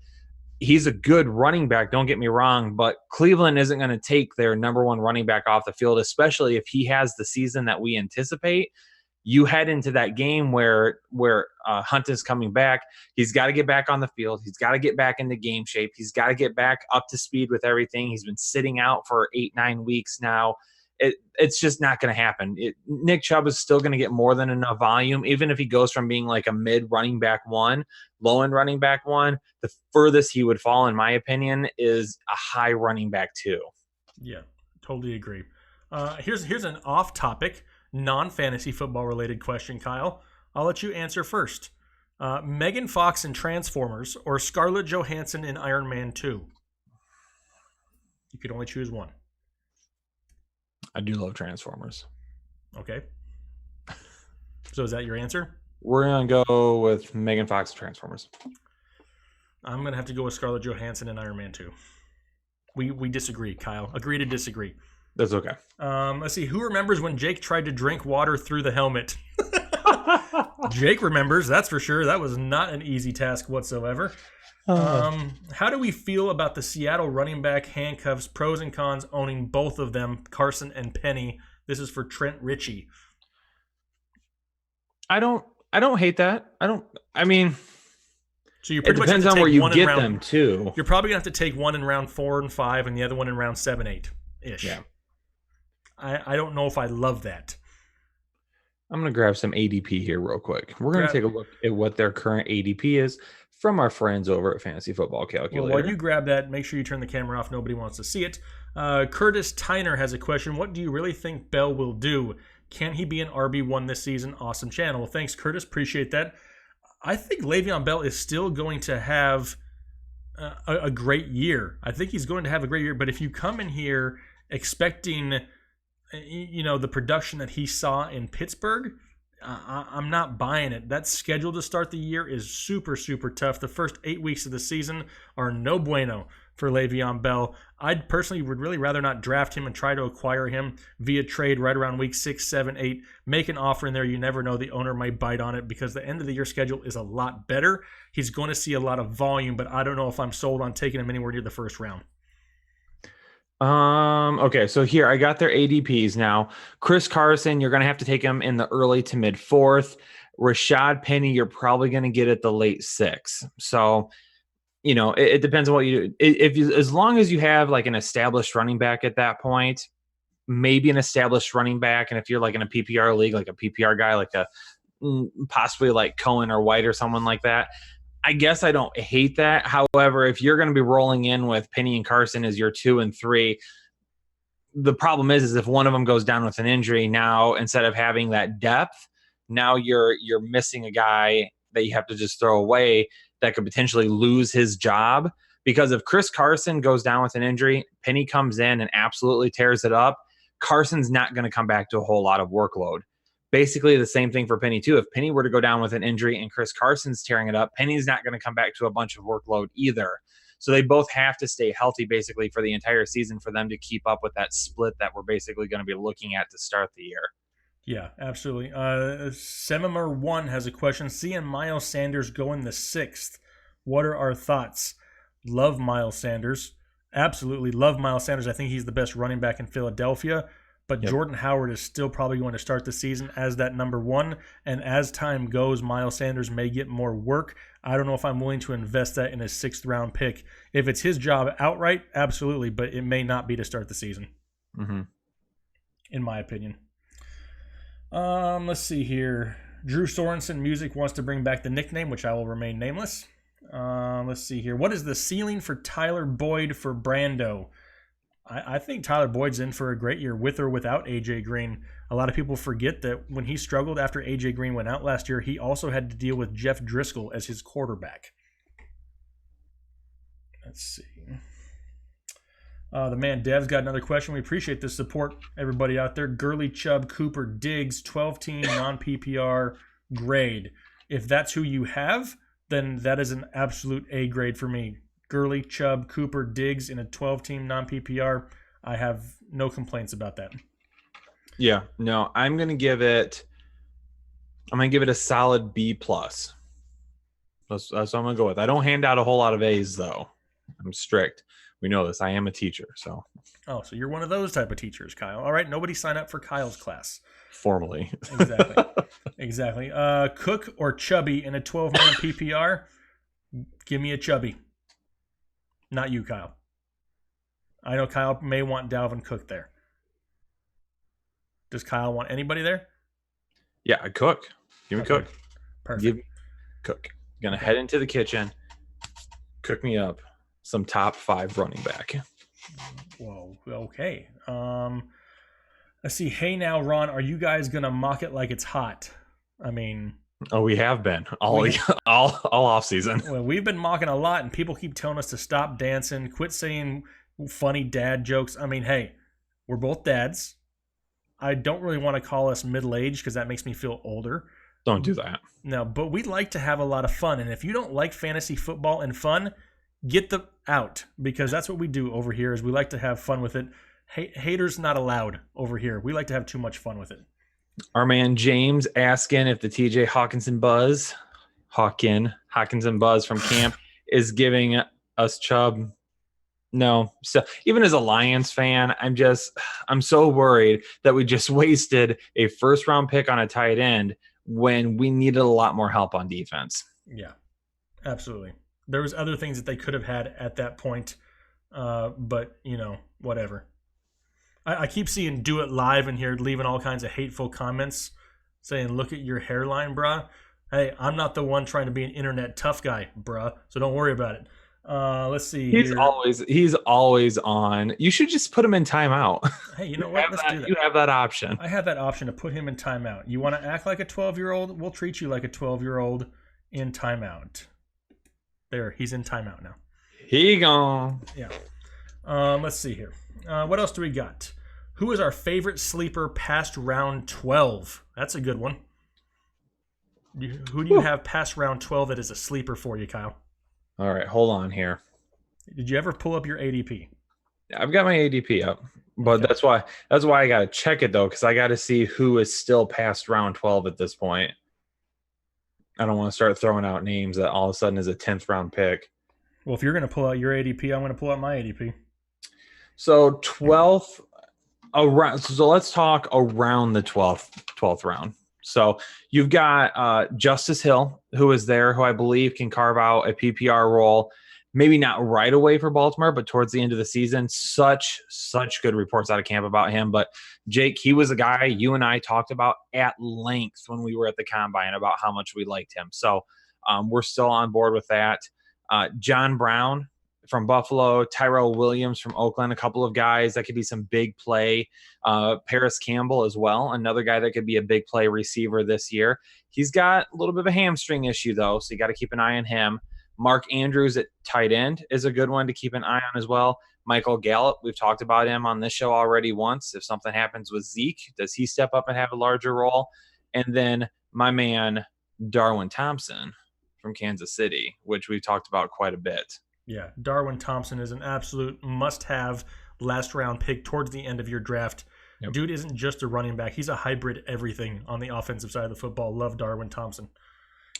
He's a good running back, don't get me wrong, but Cleveland isn't going to take their number 1 running back off the field, especially if he has the season that we anticipate. You head into that game where Hunt is coming back. He's got to get back on the field. He's got to get back into game shape. He's got to get back up to speed with everything. He's been sitting out for 8-9 weeks now. It's just not going to happen. Nick Chubb is still going to get more than enough volume, even if he goes from being like a mid running back 1, low end running back 1. The furthest he would fall, in my opinion, is a high running back 2. Yeah, totally agree. Here's an off topic, non-fantasy football related question, Kyle. I'll let you answer first. Megan Fox in Transformers or Scarlett Johansson in Iron Man 2? You could only choose one. I do love Transformers. Okay. So is that your answer? We're going to go with Megan Fox Transformers. I'm going to have to go with Scarlett Johansson in Iron Man 2. We disagree, Kyle. Agree to disagree. That's okay. Let's see. Who remembers when Jake tried to drink water through the helmet? Jake remembers, that's for sure. That was not an easy task whatsoever. How do we feel about the Seattle running back handcuffs? Pros and cons owning both of them, Carson and Penny. This is for Trent Ritchie. I don't hate that. So you It pretty much have depends to on take where you one in get round, them too. You're probably gonna have to take one in round 4 and 5, and the other one in round 7, 8 ish. Yeah. I don't know if I love that. I'm going to grab some ADP here real quick. We're going to take a look at what their current ADP is from our friends over at Fantasy Football Calculator. Well, while you grab that, make sure you turn the camera off. Nobody wants to see it. Curtis Tyner has a question. What do you really think Bell will do? Can he be an RB1 this season? Awesome channel. Well, thanks, Curtis. Appreciate that. I think Le'Veon Bell is still going to have a great year. I think he's going to have a great year. But if you come in here expecting the production that he saw in Pittsburgh, I'm not buying it. That schedule to start the year is super, super tough. The first 8 weeks of the season are no bueno for Le'Veon Bell. I personally would really rather not draft him and try to acquire him via trade right around week 6, 7, 8. Make an offer in there. You never know. The owner might bite on it because the end of the year schedule is a lot better. He's going to see a lot of volume, but I don't know if I'm sold on taking him anywhere near the first round. Okay, so here I got their ADPs now. Chris Carson, you're going to have to take him in the early to mid 4th. Rashad Penny, you're probably going to get at the late 6th. So, it depends on what you do. As long as you have like an established running back at that point, maybe an established running back. And if you're like in a PPR league, like a PPR guy, like possibly like Cohen or White or someone like that, I guess I don't hate that. However, if you're going to be rolling in with Penny and Carson as your 2 and 3, the problem is if one of them goes down with an injury, now instead of having that depth, now you're missing a guy that you have to just throw away that could potentially lose his job. Because if Chris Carson goes down with an injury, Penny comes in and absolutely tears it up, Carson's not going to come back to a whole lot of workload. Basically the same thing for Penny too. If Penny were to go down with an injury and Chris Carson's tearing it up, Penny's not going to come back to a bunch of workload either. So they both have to stay healthy basically for the entire season for them to keep up with that split that we're basically going to be looking at to start the year. Yeah, absolutely. Semimer1 has a question. Seeing Miles Sanders go in the 6th, what are our thoughts? Love Miles Sanders. Absolutely love Miles Sanders. I think he's the best running back in Philadelphia. But yep. Jordan Howard is still probably going to start the season as that number 1. And as time goes, Miles Sanders may get more work. I don't know if I'm willing to invest that in a 6th round pick. If it's his job outright, absolutely. But it may not be to start the season, in my opinion. Let's see here. Drew Sorensen Music wants to bring back the nickname, which I will remain nameless. Let's see here. What is the ceiling for Tyler Boyd for Brando? I think Tyler Boyd's in for a great year with or without A.J. Green. A lot of people forget that when he struggled after A.J. Green went out last year, he also had to deal with Jeff Driscoll as his quarterback. Let's see. The man Dev's got another question. We appreciate the support, everybody out there. Gurley, Chubb, Cooper, Diggs, 12-team, non-PPR grade. If that's who you have, then that is an absolute A grade for me. Gurley, Chubb, Cooper, Diggs in a 12-team non-PPR. I have no complaints about that. Yeah, no, I'm gonna give it a solid B plus. That's what I'm gonna go with. I don't hand out a whole lot of A's though. I'm strict. We know this. I am a teacher, so. Oh, so you're one of those type of teachers, Kyle. All right, nobody sign up for Kyle's class. Formally. Exactly. Cook or Chubby in a 12-man PPR? Give me a Chubby. Not you, Kyle. I know Kyle may want Dalvin Cook there. Does Kyle want anybody there? Yeah, Cook. Give me Cook. Perfect. Give me Cook. Gonna head into the kitchen, cook me up some top 5 running back. Whoa. Okay. Let's see. Hey now, Ron, are you guys gonna mock it like it's hot? I mean, we have been all off season. Well, we've been mocking a lot, and people keep telling us to stop dancing, quit saying funny dad jokes. I mean, hey, we're both dads. I don't really want to call us middle-aged because that makes me feel older. Don't do that. No, but we like to have a lot of fun, and if you don't like fantasy football and fun, get them out, because that's what we do over here. Is we like to have fun with it. Haters not allowed over here. We like to have too much fun with it. Our man James asking if the TJ Hawkinson buzz from camp is giving us Chubb. No. So even as a Lions fan, I'm so worried that we just wasted a first round pick on a tight end when we needed a lot more help on defense. Yeah, absolutely. There was other things that they could have had at that point, but whatever. I keep seeing Do It Live in here leaving all kinds of hateful comments saying, look at your hairline, bruh. Hey, I'm not the one trying to be an internet tough guy, bruh, so don't worry about it. Let's see. He's always on. You should just put him in timeout. Hey, you know what? Let's do that. You have that option. I have that option to put him in timeout. You want to act like a 12-year-old? We'll treat you like a 12-year-old in timeout. There, he's in timeout now. He gone. Yeah. Let's see here. What else do we got? Who is our favorite sleeper past round 12? That's a good one. Who do you have past round 12 that is a sleeper for you, Kyle? All right, hold on here. Did you ever pull up your ADP? I've got my ADP up, but okay. That's why I got to check it though, because I got to see who is still past round 12 at this point. I don't want to start throwing out names that all of a sudden is a 10th round pick. Well, if you're going to pull out your ADP, I'm going to pull out my ADP. So 12th around. So let's talk around the 12th round. So you've got Justice Hill, who is there, who I believe can carve out a PPR role. Maybe not right away for Baltimore, but towards the end of the season. Such good reports out of camp about him. But Jake, he was a guy you and I talked about at length when we were at the Combine about how much we liked him. So we're still on board with that. John Brown from Buffalo, Tyrell Williams from Oakland, a couple of guys that could be some big play. Paris Campbell as well, another guy that could be a big play receiver this year. He's got a little bit of a hamstring issue, though, so you got to keep an eye on him. Mark Andrews at tight end is a good one to keep an eye on as well. Michael Gallup, we've talked about him on this show already once. If something happens with Zeke, does he step up and have a larger role? And then my man, Darwin Thompson from Kansas City, which we've talked about quite a bit. Yeah, Darwin Thompson is an absolute must-have last-round pick towards the end of your draft. Yep. Dude isn't just a running back. He's a hybrid everything on the offensive side of the football. Love Darwin Thompson.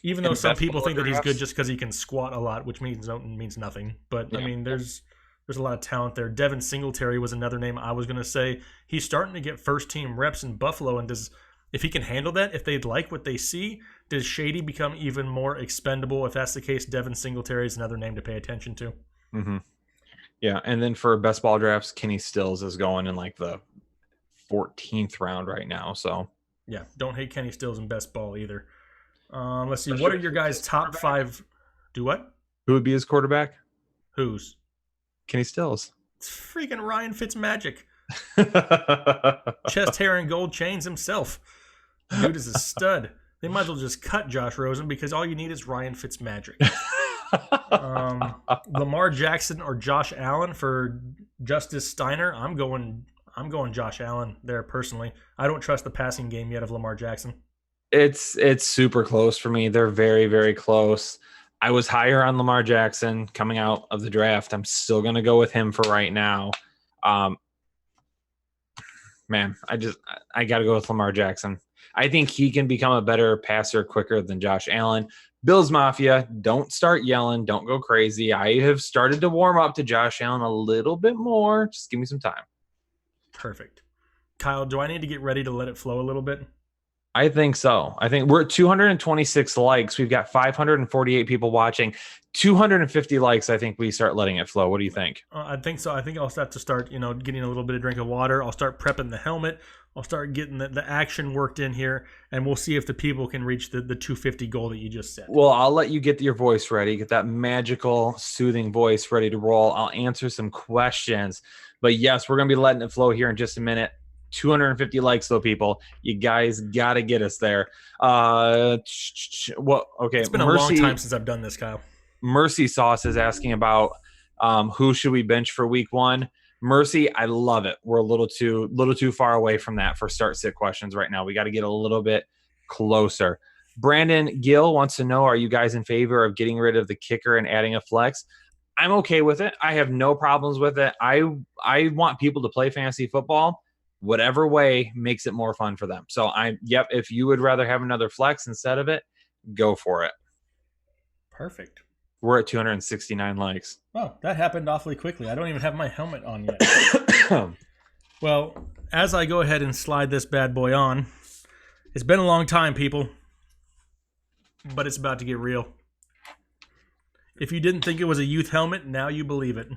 Even though some people think that he's good just because he can squat a lot, which means nothing. But, yeah. I mean, there's a lot of talent there. Devin Singletary was another name I was going to say. He's starting to get first-team reps in Buffalo, and if he can handle that, if they like what they see, does Shady become even more expendable? If that's the case, Devin Singletary is another name to pay attention to. Mm-hmm. Yeah, and then for best ball drafts, Kenny Stills is going in like the 14th round right now. So yeah, don't hate Kenny Stills in best ball either. Let's see. What are your guys' top 5? Do what? Who would be his quarterback? Whose? Kenny Stills. It's freaking Ryan Fitzmagic. Chest hair and gold chains himself. Dude is a stud. They might as well just cut Josh Rosen because all you need is Ryan Fitzmagic. Lamar Jackson or Josh Allen for Justice Steiner. I'm going Josh Allen there personally. I don't trust the passing game yet of Lamar Jackson. It's super close for me. They're very, very close. I was higher on Lamar Jackson coming out of the draft. I'm still going to go with him for right now. Man, I got to go with Lamar Jackson. I think he can become a better passer quicker than Josh Allen. Bills Mafia, don't start yelling. Don't go crazy. I have started to warm up to Josh Allen a little bit more. Just give me some time. Perfect. Kyle, do I need to get ready to let it flow a little bit? I think so. I think we're at 226 likes. We've got 548 people watching. 250 likes, I think we start letting it flow. What do you think? I think so. I think I'll have to start, getting a little bit of drink of water. I'll start prepping the helmet. I'll start getting the action worked in here, and we'll see if the people can reach the 250 goal that you just said. Well, I'll let you get your voice ready, get that magical, soothing voice ready to roll. I'll answer some questions. But yes, we're going to be letting it flow here in just a minute. 250 likes, though, people. You guys got to get us there. Okay. It's been a long time since I've done this, Kyle. Mercy Sauce is asking about who should we bench for week 1. Mercy, I love it. We're a little too far away from that for start sit questions right now. We got to get a little bit closer. Brandon Gill wants to know, are you guys in favor of getting rid of the kicker and adding a flex? I'm okay with it. I have no problems with it. I want people to play fantasy football whatever way makes it more fun for them. So if you would rather have another flex instead of it, go for it. Perfect. We're at 269 likes. Oh, that happened awfully quickly. I don't even have my helmet on yet. Well, as I go ahead and slide this bad boy on, it's been a long time, people, but it's about to get real. If you didn't think it was a youth helmet, now you believe it.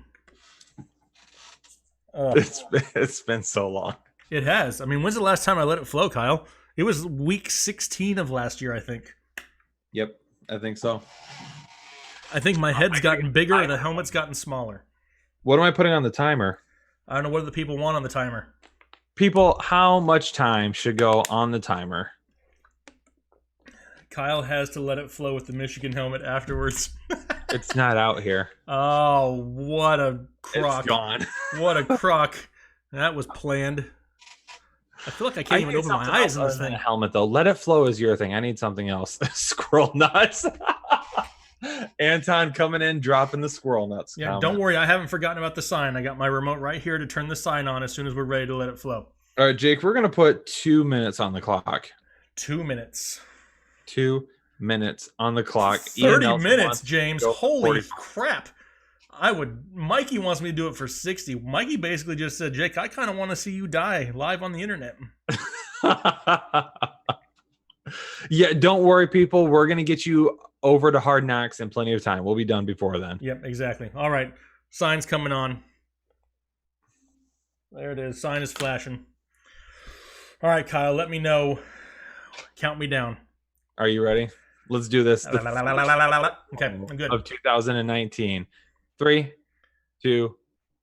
It's been so long. It has. I mean, when's the last time I let it flow, Kyle? It was week 16 of last year, I think. Yep, I think so. I think my head's gotten bigger and the helmet's gotten smaller. What am I putting on the timer? I don't know. What do the people want on the timer? People, how much time should go on the timer? Kyle has to let it flow with the Michigan helmet afterwards. It's not out here. Oh, what a crock. It's gone. What a crock. That was planned. I feel like I can't even open my eyes in this thing. Helmet, though. Let it flow is your thing. I need something else. Squirrel nuts. Anton coming in, dropping the squirrel nuts. Yeah, comment. Don't worry. I haven't forgotten about the sign. I got my remote right here to turn the sign on as soon as we're ready to let it flow. All right, Jake, we're going to put 2 minutes on the clock. 2 minutes. 2 minutes on the clock. 30 minutes, James. Holy crap. Mikey wants me to do it for 60. Mikey basically just said, Jake, I kind of want to see you die live on the internet. Yeah, don't worry, people. We're going to get you over to Hard Knocks in plenty of time. We'll be done before then. Yep, exactly. All right. Sign's coming on. There it is. Sign is flashing. All right, Kyle, let me know. Count me down. Are you ready? Let's do this. Okay, I'm good. Of 2019. 3, 2,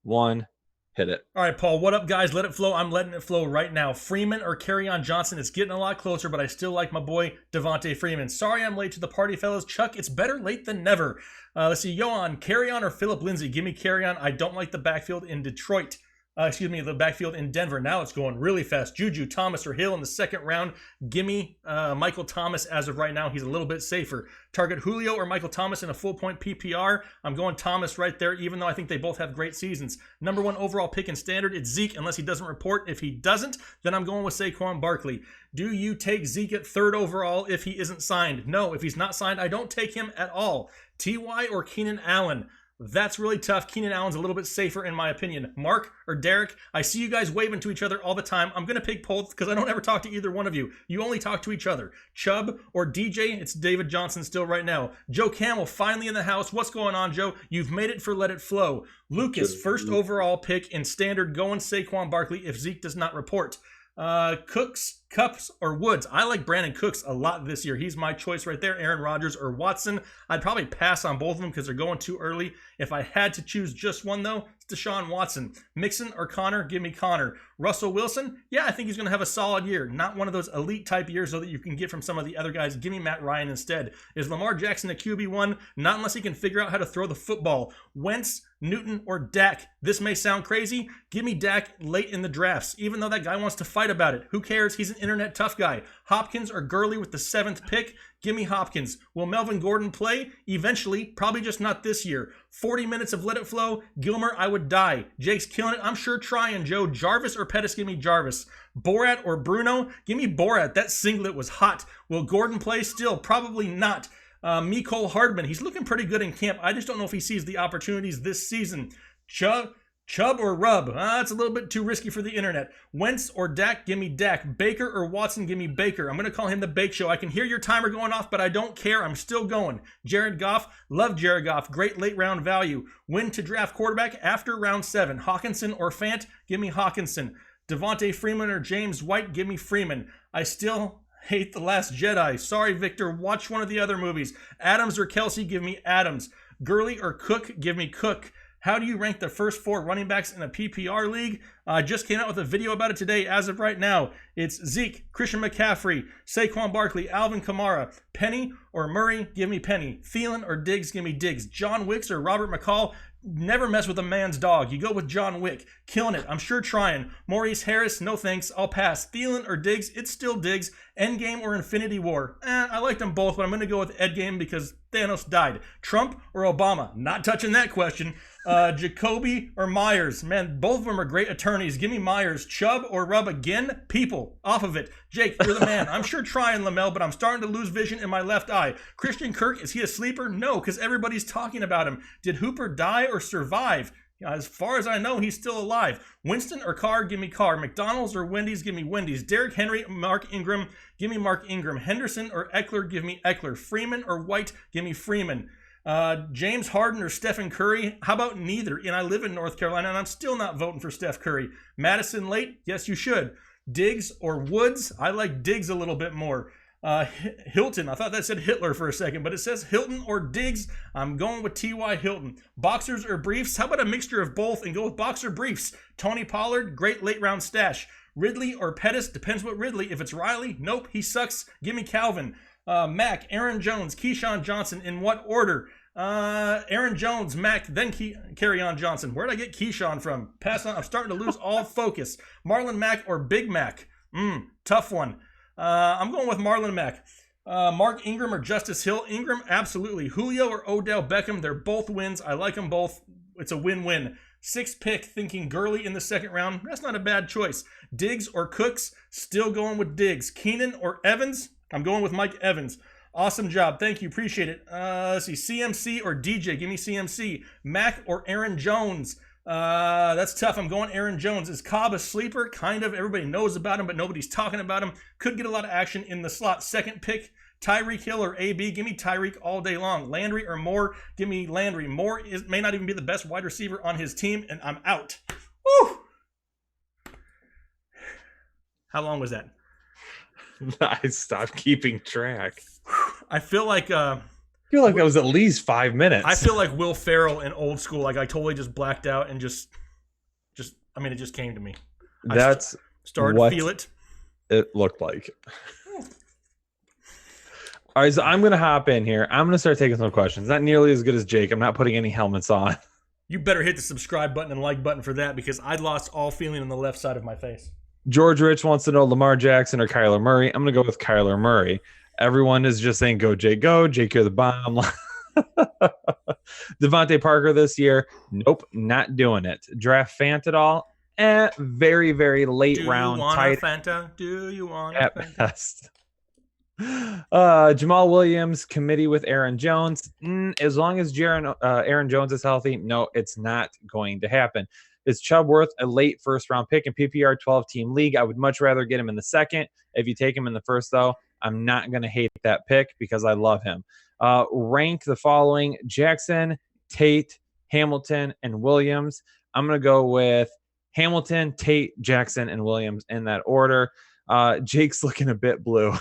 1. Hit it. All right, Paul, what up, guys? Let it flow. I'm letting it flow right now. Freeman or Kerryon Johnson? It's getting a lot closer, but I still like my boy Devontae Freeman. Sorry I'm late to the party, fellas. Chuck, it's better late than never. Let's see. Yohan, Kerryon or Phillip Lindsay? Give me Kerryon. I don't like the backfield in Detroit. The backfield in Denver. Now it's going really fast. Juju, Thomas, or Hill in the second round. Gimme Michael Thomas as of right now. He's a little bit safer. Target Julio or Michael Thomas in a full point PPR. I'm going Thomas right there, even though I think they both have great seasons. Number 1 overall pick in standard, it's Zeke, unless he doesn't report. If he doesn't, then I'm going with Saquon Barkley. Do you take Zeke at 3rd overall if he isn't signed? No, if he's not signed, I don't take him at all. T.Y. or Keenan Allen? That's really tough. Keenan Allen's a little bit safer in my opinion. Mark or Derek, I see you guys waving to each other all the time. I'm going to pick both because I don't ever talk to either one of you. You only talk to each other. Chubb or DJ, it's David Johnson still right now. Joe Camel finally in the house. What's going on, Joe? You've made it for Let It Flow. Lucas, 1st overall pick in standard, going Saquon Barkley if Zeke does not report. Cooks, Cups, or Woods. I like Brandon Cooks a lot this year. He's my choice right there. Aaron Rodgers or Watson. I'd probably pass on both of them because they're going too early. If I had to choose just one, though, it's Deshaun Watson. Mixon or Connor? Give me Connor. Russell Wilson? Yeah, I think he's going to have a solid year. Not one of those elite type years, though, that you can get from some of the other guys. Give me Matt Ryan instead. Is Lamar Jackson a QB1? Not unless he can figure out how to throw the football. Wentz, Newton, or Dak? This may sound crazy. Give me Dak late in the drafts, even though that guy wants to fight about it. Who cares? He's an internet tough guy. Hopkins or Gurley with the 7th pick? Give me Hopkins. Will Melvin Gordon play? Eventually, probably just not this year. 40 minutes of let it flow. Gilmer, I would die. Jake's killing it. I'm sure trying, Joe. Jarvis or Pettis? Give me Jarvis. Borat or Bruno? Give me Borat. That singlet was hot. Will Gordon play still? Probably not. Mecole Hardman, he's looking pretty good in camp. I just don't know if he sees the opportunities this season. Chubb or Rub? It's a little bit too risky for the internet. Wentz or Dak? Give me Dak. Baker or Watson? Give me Baker. I'm going to call him the Bake Show. I can hear your timer going off, but I don't care. I'm still going. Jared Goff? Love Jared Goff. Great late round value. When to draft quarterback? After round 7. Hawkinson or Fant? Give me Hawkinson. Devontae Freeman or James White? Give me Freeman. I still hate The Last Jedi. Sorry, Victor. Watch one of the other movies. Adams or Kelsey? Give me Adams. Gurley or Cook? Give me Cook. How do you rank the first 4 running backs in a PPR league? I just came out with a video about it today as of right now. It's Zeke, Christian McCaffrey, Saquon Barkley, Alvin Kamara, Penny or Murray? Give me Penny. Thielen or Diggs? Give me Diggs. John Wicks or Robert McCall? Never mess with a man's dog. You go with John Wick. Killing it. I'm sure trying. Maurice Harris? No thanks. I'll pass. Thielen or Diggs? It's still Diggs. Endgame or Infinity War? I liked them both, but I'm going to go with Endgame because Thanos died. Trump or Obama? Not touching that question. Jacoby or Myers? Man, both of them are great attorneys. Give me Myers. Chubb or Rub again? People. Off of it. Jake, you're the man. I'm sure trying, Lamel, but I'm starting to lose vision in my left eye. Christian Kirk, is he a sleeper? No, because everybody's talking about him. Did Hooper die or survive? As far as I know, he's still alive. Winston or Carr? Give me Carr. McDonald's or Wendy's? Give me Wendy's. Derrick Henry, Mark Ingram? Give me Mark Ingram. Henderson or Eckler? Give me Eckler. Freeman or White? Give me Freeman. James Harden or Stephen Curry? How about neither? And I live in North Carolina, and I'm still not voting for Steph Curry. Madison late? Yes, you should. Diggs or Woods? I like Diggs a little bit more. Hilton. I thought that said Hitler for a second, but it says Hilton or Diggs. I'm going with T.Y. Hilton. Boxers or briefs? How about a mixture of both and go with boxer briefs? Tony Pollard, great late round stash. Ridley or Pettis? Depends what Ridley. If it's Riley, nope, he sucks. Give me Calvin. Mac, Aaron Jones, Keyshawn Johnson. In what order? Aaron Jones, Mac, then Kerryon Johnson. Where'd I get Keyshawn from? Pass on. I'm starting to lose all focus. Marlon Mack or Big Mac? Tough one. I'm going with Marlon Mack. Mark Ingram or Justice Hill? Ingram, absolutely. Julio or Odell Beckham? They're both wins. I like them both. It's a win-win. 6th pick, thinking Gurley in the 2nd round. That's not a bad choice. Diggs or Cooks? Still going with Diggs. Keenan or Evans? I'm going with Mike Evans. Awesome job. Thank you. Appreciate it. Let's see. CMC or DJ? Give me CMC. Mac or Aaron Jones? That's tough. I'm going Aaron Jones. Is Cobb a sleeper? Kind of. Everybody knows about him, but nobody's talking about him. Could get a lot of action in the slot. 2nd pick, Tyreek Hill or AB? Give me Tyreek all day long. Landry or Moore? Give me Landry. Moore may not even be the best wide receiver on his team, and I'm out. Woo! How long was that? I stopped keeping track. I feel like I feel like that was at least 5 minutes. I feel like Will Ferrell in Old School. Like I totally just blacked out and just it just came to me. That's started to feel it. It looked like. All right, so I'm going to hop in here. I'm going to start taking some questions. Not nearly as good as Jake. I'm not putting any helmets on. You better hit the subscribe button and like button for that because I lost all feeling on the left side of my face. George Rich wants to know Lamar Jackson or Kyler Murray. I'm going to go with Kyler Murray. Everyone is just saying, go, Jake, go. Jake, you're the bomb. Devontae Parker this year. Nope, not doing it. Draft Fant at all? Very, very late round. Tight Fanta? Do you want at Fanta? best. Jamal Williams, committee with Aaron Jones. As long as Aaron Jones is healthy, no, it's not going to happen. Is Chubb worth a late first-round pick in PPR 12-team league? I would much rather get him in the 2nd. If you take him in the 1st, though, I'm not going to hate that pick because I love him. Rank the following: Jackson, Tate, Hamilton, and Williams. I'm going to go with Hamilton, Tate, Jackson, and Williams in that order. Jake's looking a bit blue.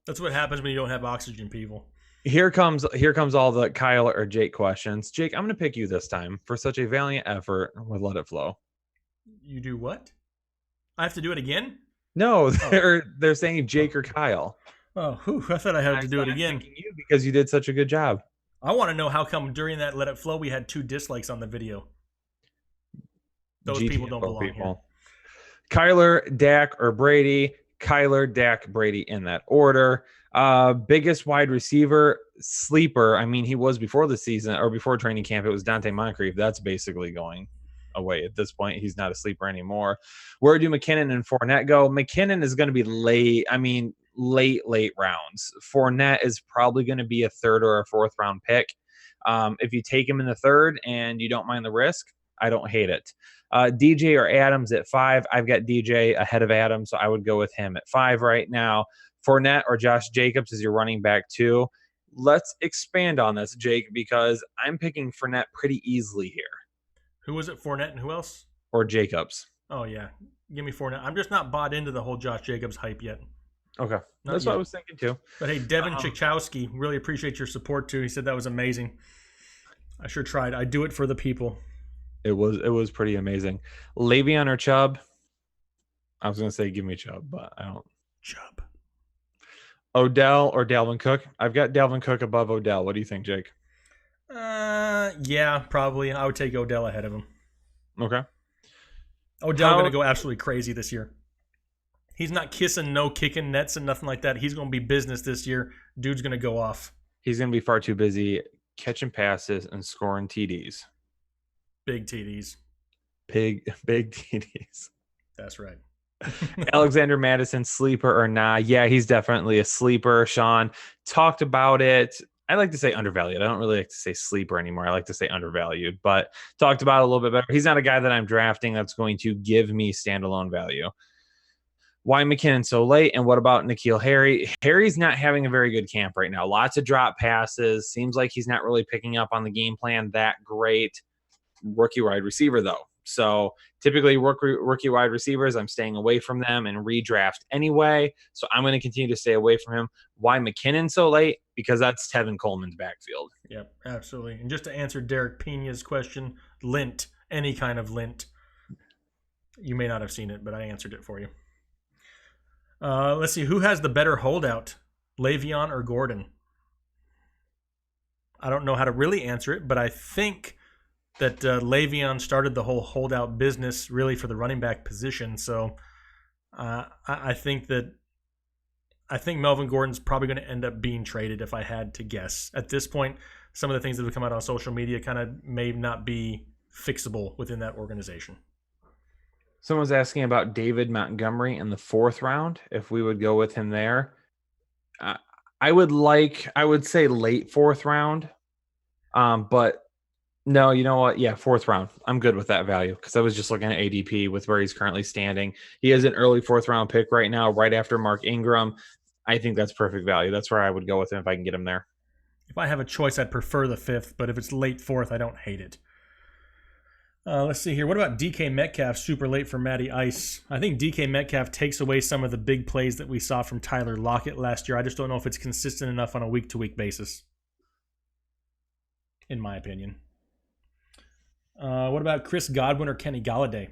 That's what happens when you don't have oxygen, people. Here comes all the Kyle or Jake questions. Jake, I'm going to pick you this time for such a valiant effort with Let It Flow. You do what? I have to do it again? No, they're saying Jake or Kyle. Oh, I thought I had to do it again. You because you did such a good job. I want to know how come during that Let It Flow we had 2 dislikes on the video. Those people don't belong here. Kyler, Dak, or Brady. Kyler, Dak, Brady in that order. Biggest wide receiver sleeper. I mean, he was before the season or before training camp. It was Dante Moncrief. That's basically going away at this point. He's not a sleeper anymore. Where do McKinnon and Fournette go? McKinnon is going to be late. I mean, late rounds. Fournette is probably going to be a third or a fourth round pick. If you take him in the third and you don't mind the risk, I don't hate it. DJ or Adams at 5. I've got DJ ahead of Adams, so I would go with him at 5 right now. Fournette or Josh Jacobs is your running back 2. Let's expand on this, Jake, because I'm picking Fournette pretty easily here. Who was it? Fournette and who else? Or Jacobs. Oh, yeah. Give me Fournette. I'm just not bought into the whole Josh Jacobs hype yet. Okay. That's what I was thinking too. But hey, Devin Chikowski, really appreciate your support too. He said that was amazing. I sure tried. I do it for the people. It was pretty amazing. Le'Veon or Chubb? I was going to say give me Chubb, but I don't. Chubb. Odell or Dalvin Cook? I've got Dalvin Cook above Odell. What do you think, Jake? Yeah, probably. I would take Odell ahead of him. Okay. Odell going to go absolutely crazy this year. He's not kissing, no kicking nets and nothing like that. He's going to be business this year. Dude's going to go off. He's going to be far too busy catching passes and scoring TDs. Big TDs. Big TDs. That's right. Alexander Madison, sleeper or not? Yeah, he's definitely a sleeper. Sean talked about it. I like to say undervalued. I don't really like to say sleeper anymore. I like to say undervalued, but talked about it a little bit better. He's not a guy that I'm drafting that's going to give me standalone value. Why McKinnon so late? And what about N'Keal Harry? Harry's not having a very good camp right now. Lots of drop passes. Seems like he's not really picking up on the game plan that great. Rookie wide receiver, though. So typically rookie wide receivers, I'm staying away from them and redraft anyway. So I'm going to continue to stay away from him. Why McKinnon so late? Because that's Tevin Coleman's backfield. Yep, absolutely. And just to answer Derek Pena's question, lint, any kind of lint. You may not have seen it, but I answered it for you. Let's see. Who has the better holdout, Le'Veon or Gordon? I don't know how to really answer it, but I think that Le'Veon started the whole holdout business really for the running back position. So I think Melvin Gordon's probably going to end up being traded if I had to guess. At this point, some of the things that have come out on social media kind of may not be fixable within that organization. Someone's asking about David Montgomery in the 4th round, if we would go with him there. I would say late 4th round. But no, you know what? Yeah, 4th round. I'm good with that value because I was just looking at ADP with where he's currently standing. He is an early 4th round pick right now, right after Mark Ingram. I think that's perfect value. That's where I would go with him if I can get him there. If I have a choice, I'd prefer the 5th, but if it's late 4th, I don't hate it. Let's see here. What about DK Metcalf super late for Matty Ice? I think DK Metcalf takes away some of the big plays that we saw from Tyler Lockett last year. I just don't know if it's consistent enough on a week-to-week basis, in my opinion. What about Chris Godwin or Kenny Golladay?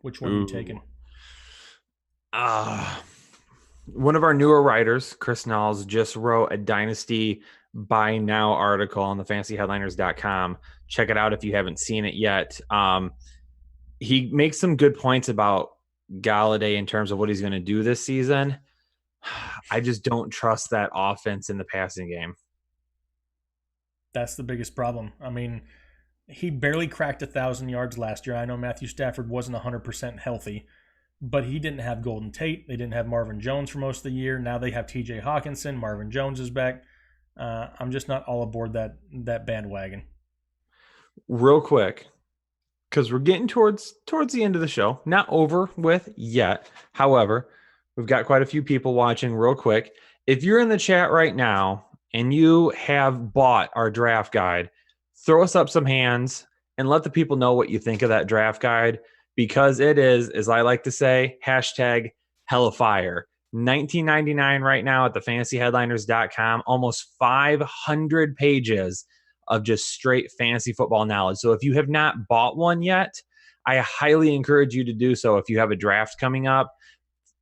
Which one are you taking? One of our newer writers, Chris Knowles, just wrote a Dynasty Buy Now article on the fantasyheadliners.com. Check it out if you haven't seen it yet. He makes some good points about Golladay in terms of what he's going to do this season. I just don't trust that offense in the passing game. That's the biggest problem. I mean, he barely cracked 1,000 yards last year. I know Matthew Stafford wasn't 100% healthy, but he didn't have Golden Tate. They didn't have Marvin Jones for most of the year. Now they have TJ Hawkinson. Marvin Jones is back. I'm just not all aboard that bandwagon. Real quick, because we're getting towards the end of the show. Not over with yet. However, we've got quite a few people watching. Real quick, if you're in the chat right now and you have bought our draft guide, throw us up some hands and let the people know what you think of that draft guide, because it is, as I like to say, hashtag hella fire. $19.99 right now at thefantasyheadliners.com, almost 500 pages of just straight fantasy football knowledge. So if you have not bought one yet, I highly encourage you to do so if you have a draft coming up.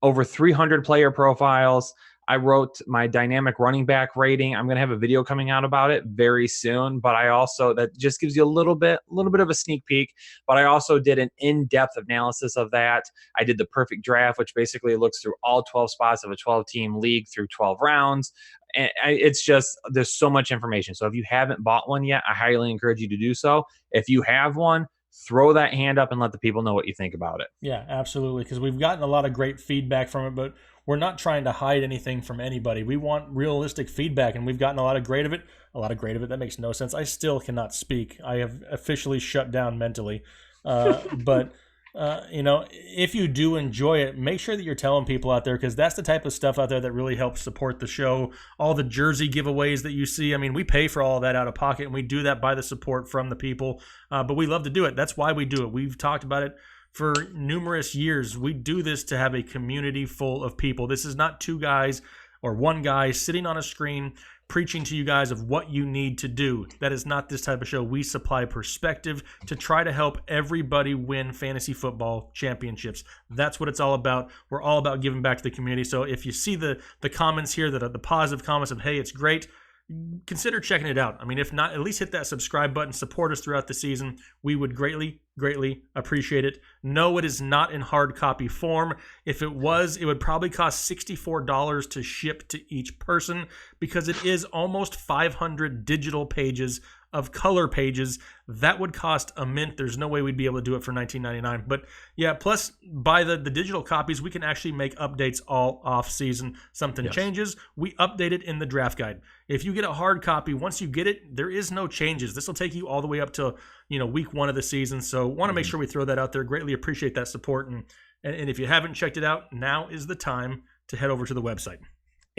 Over 300 player profiles. I wrote my dynamic running back rating. I'm going to have a video coming out about it very soon, but I also, that just gives you a little bit of a sneak peek, but I also did an in-depth analysis of that. I did the perfect draft, which basically looks through all 12 spots of a 12-team league through 12 rounds. And it's just, there's so much information. So if you haven't bought one yet, I highly encourage you to do so. If you have one, throw that hand up and let the people know what you think about it. Yeah, absolutely. Because we've gotten a lot of great feedback from it, but we're not trying to hide anything from anybody. We want realistic feedback, and we've gotten a lot of great of it. A lot of great of it. That makes no sense. I still cannot speak. I have officially shut down mentally. But if you do enjoy it, make sure that you're telling people out there, because that's the type of stuff out there that really helps support the show. All the jersey giveaways that you see, I mean, we pay for all of that out of pocket, and we do that by the support from the people. But we love to do it. That's why we do it. We've talked about it for numerous years. We do this to have a community full of people. This is not two guys or one guy sitting on a screen preaching to you guys of what you need to do. That is not this type of show. We supply perspective to try to help everybody win fantasy football championships. That's what it's all about. We're all about giving back to the community. So if you see the comments here, that are the positive comments of, hey, it's great, consider checking it out. I mean, if not, at least hit that subscribe button. Support us throughout the season. We would greatly, greatly appreciate it. No, it is not in hard copy form. If it was, it would probably cost $64 to ship to each person, because it is almost 500 digital pages of color pages. That would cost a mint. There's no way we'd be able to do it for $19.99. But yeah, plus by the digital copies, we can actually make updates all off season. Something changes, we update it in the draft guide. If you get a hard copy, once you get it, there is no changes. This will take you all the way up to week 1 of the season. So want to make sure we throw that out there. Greatly appreciate that support. And if you haven't checked it out, now is the time to head over to the website.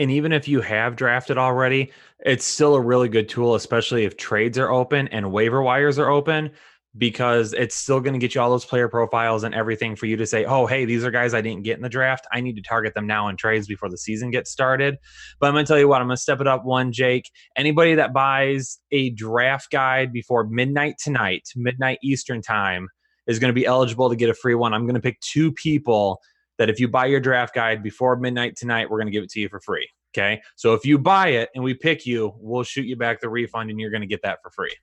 And even if you have drafted already, it's still a really good tool, especially if trades are open and waiver wires are open, because it's still going to get you all those player profiles and everything for you to say, oh, hey, these are guys I didn't get in the draft. I need to target them now in trades before the season gets started. But I'm going to tell you what, I'm going to step it up one, Jake. Anybody that buys a draft guide before midnight tonight, midnight Eastern time, is going to be eligible to get a free one. I'm going to pick 2 people that if you buy your draft guide before midnight tonight, we're going to give it to you for free. Okay. So if you buy it and we pick you, we'll shoot you back the refund and you're going to get that for free.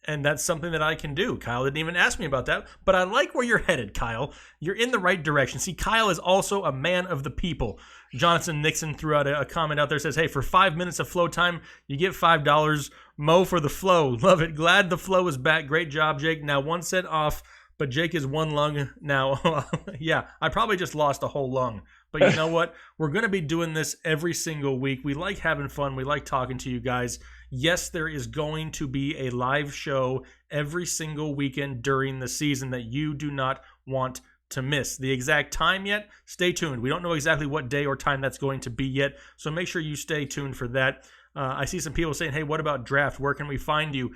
And that's something that I can do. Kyle didn't even ask me about that, but I like where you're headed, Kyle. You're in the right direction. See, Kyle is also a man of the people. Jonathan Nixon threw out a comment out there, says, hey, for 5 minutes of flow time, you get $5. Mo for the flow. Love it. Glad the flow is back. Great job, Jake. Now 1 cent off, but Jake is 1 lung now. Yeah, I probably just lost a whole lung. But you know what? We're going to be doing this every single week. We like having fun. We like talking to you guys. Yes, there is going to be a live show every single weekend during the season that you do not want to miss. The exact time yet? Stay tuned. We don't know exactly what day or time that's going to be yet, so make sure you stay tuned for that. I see some people saying, hey, what about draft? Where can we find you?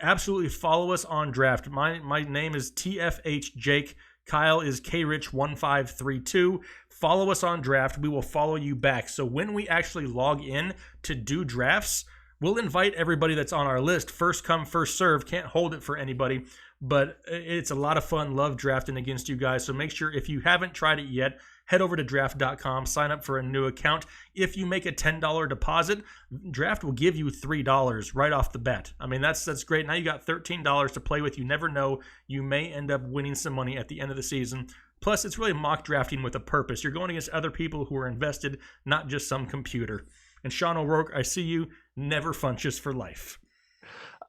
Absolutely follow us on draft. My name is TFH Jake. Kyle is KRich1532. Follow us on draft. We will follow you back. So when we actually log in to do drafts, we'll invite everybody that's on our list. First come, first serve. Can't hold it for anybody, but it's a lot of fun. Love drafting against you guys. So make sure, if you haven't tried it yet, head over to draft.com, sign up for a new account. If you make a $10 deposit, Draft will give you $3 right off the bat. I mean, that's great. Now you got $13 to play with. You never know. You may end up winning some money at the end of the season. Plus, it's really mock drafting with a purpose. You're going against other people who are invested, not just some computer. And Sean O'Rourke, I see you. Never funches for life.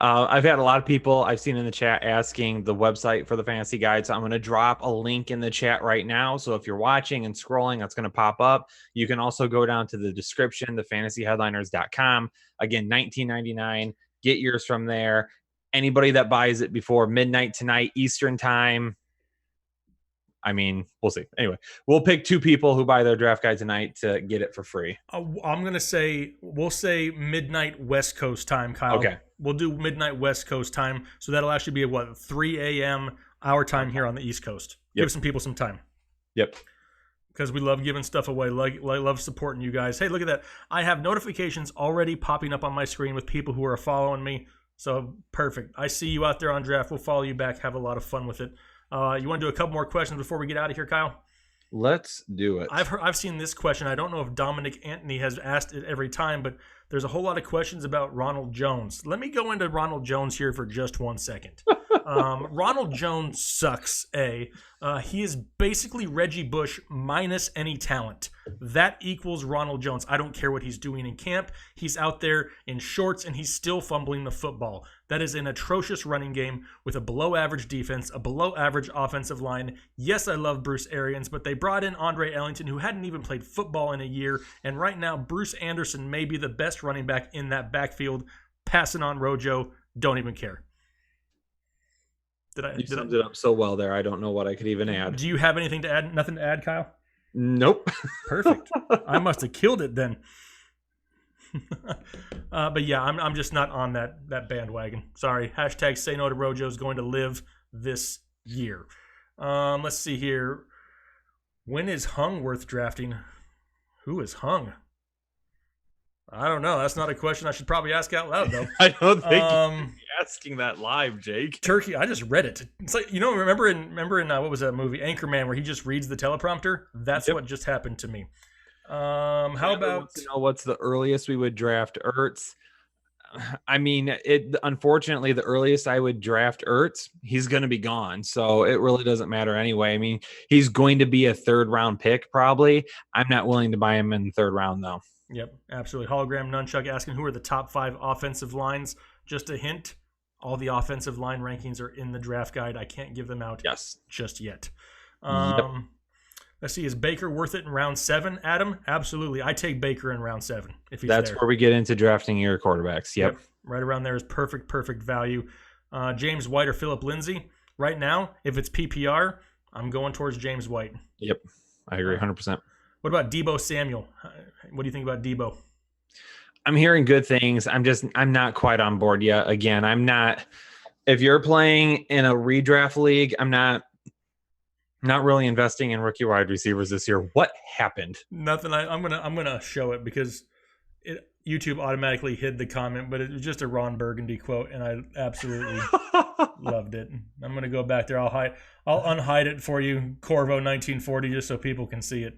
I've had a lot of people I've seen in the chat asking the website for the fantasy guide. So I'm going to drop a link in the chat right now. So if you're watching and scrolling, that's going to pop up. You can also go down to the description, thefantasyheadliners.com. Again, $19.99. Get yours from there. Anybody that buys it before midnight tonight, Eastern time, I mean, we'll see. Anyway, we'll pick 2 people who buy their draft guide tonight to get it for free. I'm going to say, we'll say midnight West Coast time, Kyle. Okay. We'll do midnight West Coast time. So that'll actually be 3 a.m. our time here on the East Coast. Yep. Give some people some time. Yep. Because we love giving stuff away. Love supporting you guys. Hey, look at that. I have notifications already popping up on my screen with people who are following me. So perfect. I see you out there on draft. We'll follow you back. Have a lot of fun with it. You want to do a couple more questions before we get out of here, Kyle? Let's do it. I've seen this question. I don't know if Dominic Anthony has asked it every time, but there's a whole lot of questions about Ronald Jones. Let me go into Ronald Jones here for just 1 second. Ronald Jones sucks. He is basically Reggie Bush minus any talent. That equals Ronald Jones. I don't care what he's doing in camp. He's out there in shorts and he's still fumbling the football. That is an atrocious running game with a below average defense, a below average offensive line. Yes, I love Bruce Arians, but they brought in Andre Ellington, who hadn't even played football in a year. And right now, Bruce Anderson may be the best running back in that backfield. Passing on Rojo, don't even care. You summed it up so well there. I don't know what I could even add. Do you have anything to add? Nothing to add, Kyle? Nope. Perfect. I must have killed it then. But yeah, I'm just not on that bandwagon. Sorry. Hashtag say no to Rojo is going to live this year. Let's see here. When is Hung worth drafting? Who is Hung? I don't know. That's not a question I should probably ask out loud, though. I don't think you should be asking that live, Jake. Turkey. I just read it. It's like, remember in what was that movie, Anchorman, where he just reads the teleprompter? That's what just happened to me. How about? What's the earliest we would draft Ertz? I mean, unfortunately, the earliest I would draft Ertz, he's going to be gone. So it really doesn't matter anyway. I mean, he's going to be a 3rd round pick probably. I'm not willing to buy him in the 3rd round though. Yep, absolutely. Hologram Nunchuck asking who are the top 5 offensive lines. Just a hint, all the offensive line rankings are in the draft guide. I can't give them out just yet. Let's see, is Baker worth it in round 7, Adam? Absolutely. I take Baker in round 7 if he's That's there. where we get into drafting your quarterbacks. Yep. Right around there is perfect value. James White or Phillip Lindsay. Right now, if it's PPR, I'm going towards James White. Yep, I agree 100%. What about Deebo Samuel? What do you think about Deebo? I'm hearing good things. I'm not quite on board yet. Again, I'm not. If you're playing in a redraft league, I'm not really investing in rookie wide receivers this year. What happened? Nothing. I'm gonna show it because YouTube automatically hid the comment, but it was just a Ron Burgundy quote, and I absolutely loved it. I'm gonna go back there. I'll unhide it for you, Corvo 1940, just so people can see it.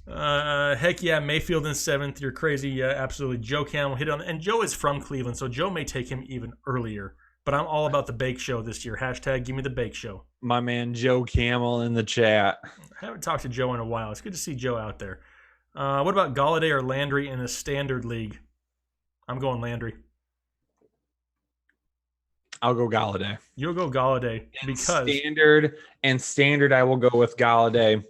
Heck yeah, Mayfield in 7th. You're crazy. Yeah, absolutely. Joe Camel hit on, and Joe is from Cleveland, so Joe may take him even earlier. But I'm all about the bake show this year. Hashtag give me the bake show. My man Joe Camel in the chat. I haven't talked to Joe in a while. It's good to see Joe out there. What about Galladay or Landry in a standard league? I'm going Landry. I'll go Galladay. You'll go Galladay because standard. I will go with Galladay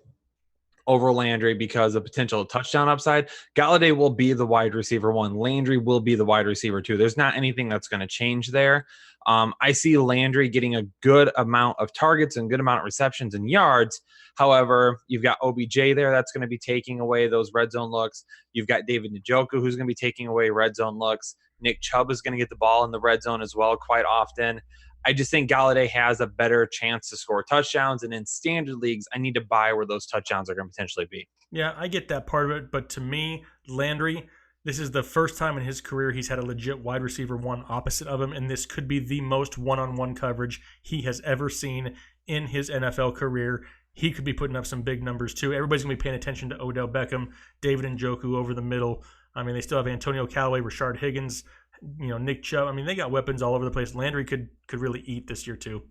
over Landry because of potential touchdown upside. Galladay will be the wide receiver 1. Landry will be the wide receiver 2. There's not anything that's going to change there. I see Landry getting a good amount of targets and good amount of receptions and yards. However, you've got OBJ there that's going to be taking away those red zone looks. You've got David Njoku who's going to be taking away red zone looks. Nick Chubb is going to get the ball in the red zone as well quite often. I just think Galladay has a better chance to score touchdowns. And in standard leagues, I need to buy where those touchdowns are going to potentially be. Yeah, I get that part of it. But to me, Landry, this is the first time in his career he's had a legit wide receiver 1 opposite of him. And this could be the most one-on-one coverage he has ever seen in his NFL career. He could be putting up some big numbers too. Everybody's going to be paying attention to Odell Beckham, David Njoku over the middle. I mean, they still have Antonio Callaway, Rashard Higgins, Nick Chubb. I mean, they got weapons all over the place. Landry could really eat this year too.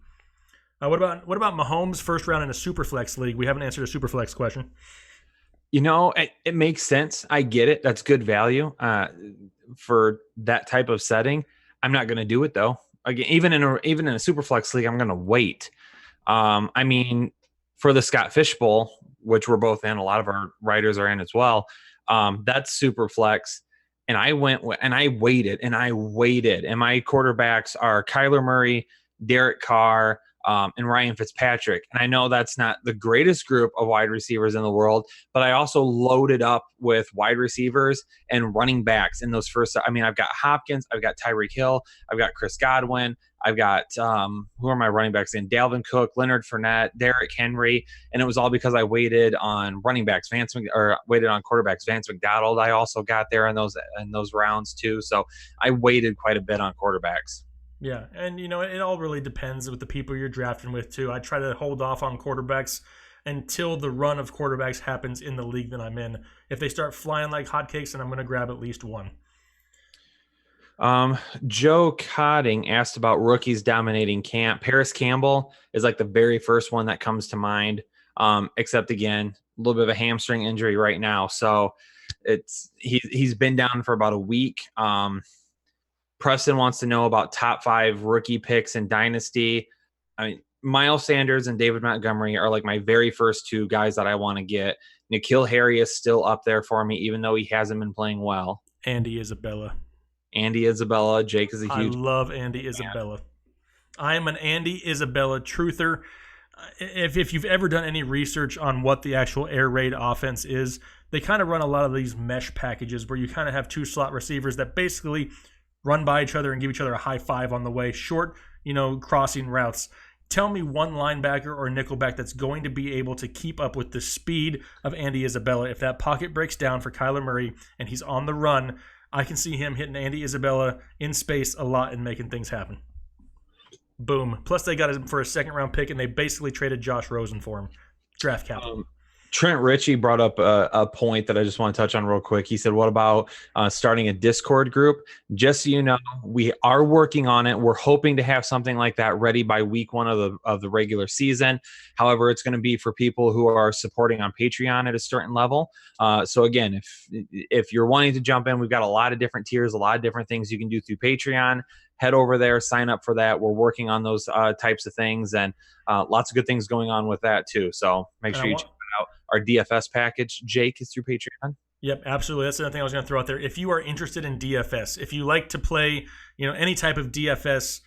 What about Mahomes first round in a Superflex league? We haven't answered a Superflex question. It makes sense. I get it. That's good value for that type of setting. I'm not going to do it though. Again, even in a Superflex league, I'm going to wait. I mean, for the Scott Fish Bowl, which we're both in, a lot of our writers are in as well. That's Superflex. And I waited. And my quarterbacks are Kyler Murray, Derek Carr, and Ryan Fitzpatrick. And I know that's not the greatest group of wide receivers in the world, but I also loaded up with wide receivers and running backs in those first. I mean, I've got Hopkins, I've got Tyreek Hill, I've got Chris Godwin, I've got who are my running backs in? Dalvin Cook, Leonard Fournette, Derrick Henry, and it was all because I waited on running backs, waited on quarterbacks. Vance McDonald, I also got there in those rounds too. So I waited quite a bit on quarterbacks. Yeah, and it all really depends with the people you're drafting with too. I try to hold off on quarterbacks until the run of quarterbacks happens in the league that I'm in. If they start flying like hotcakes, then I'm going to grab at least one. Joe Cotting asked about rookies dominating camp. Paris Campbell is like the very first one that comes to mind. Except again, a little bit of a hamstring injury right now. So he's been down for about a week. Preston wants to know about top 5 rookie picks in Dynasty. I mean, Miles Sanders and David Montgomery are like my very first 2 guys that I want to get. N'Keal Harry is still up there for me, even though he hasn't been playing well. Andy Isabella. Jake is a huge. I love Andy Isabella. I am an Andy Isabella truther. If you've ever done any research on what the actual air raid offense is, they kind of run a lot of these mesh packages where you kind of have 2 slot receivers that basically run by each other and give each other a high five on the way. Short, crossing routes. Tell me one linebacker or nickelback that's going to be able to keep up with the speed of Andy Isabella. If that pocket breaks down for Kyler Murray and he's on the run, I can see him hitting Andy Isabella in space a lot and making things happen. Boom. Plus, they got him for a second-round pick, and they basically traded Josh Rosen for him. Draft capital. Trent Ritchie brought up a point that I just want to touch on real quick. He said, what about starting a Discord group? Just so you know, we are working on it. We're hoping to have something like that ready by week 1 of the regular season. However, it's going to be for people who are supporting on Patreon at a certain level. So again, if you're wanting to jump in, we've got a lot of different tiers, a lot of different things you can do through Patreon. Head over there, sign up for that. We're working on those types of things, and lots of good things going on with that too. So make sure you check out our DFS package. Jake is through Patreon. Yep, absolutely. That's the other thing I was going to throw out there. If you are interested in DFS, if you like to play, any type of DFS,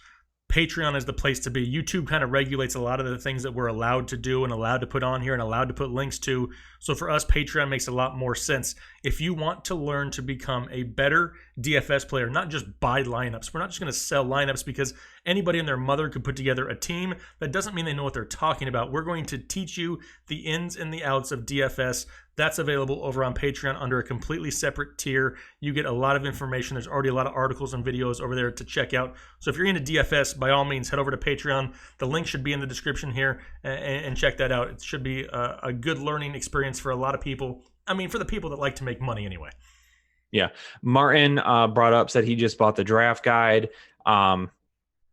Patreon is the place to be. YouTube kind of regulates a lot of the things that we're allowed to do and allowed to put on here and allowed to put links to. So for us, Patreon makes a lot more sense. If you want to learn to become a better DFS player, not just buy lineups. We're not just going to sell lineups because anybody and their mother could put together a team. That doesn't mean they know what they're talking about. We're going to teach you the ins and the outs of DFS. That's available over on Patreon under a completely separate tier. You get a lot of information. There's already a lot of articles and videos over there to check out. So if you're into DFS, by all means, head over to Patreon. The link should be in the description here, and check that out. It should be a good learning experience for a lot of people. I mean, for the people that like to make money anyway. Yeah. Martin said he just bought the draft guide. And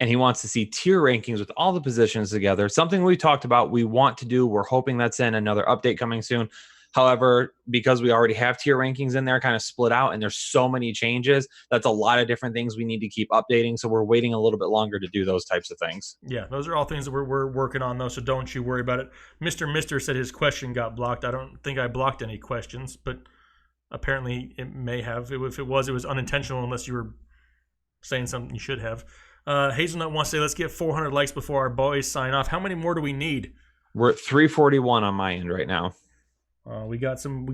he wants to see tier rankings with all the positions together. Something we talked about, we want to do. We're hoping that's in another update coming soon. However, because we already have tier rankings in there kind of split out and there's so many changes, that's a lot of different things we need to keep updating. So we're waiting a little bit longer to do those types of things. Yeah, those are all things that we're working on, though, so don't you worry about it. Mr. said his question got blocked. I don't think I blocked any questions, but apparently it may have. If it was unintentional unless you were saying something you should have. Hazelnut wants to say, let's get 400 likes before our boys sign off. How many more do we need? We're at 341 on my end right now. We got some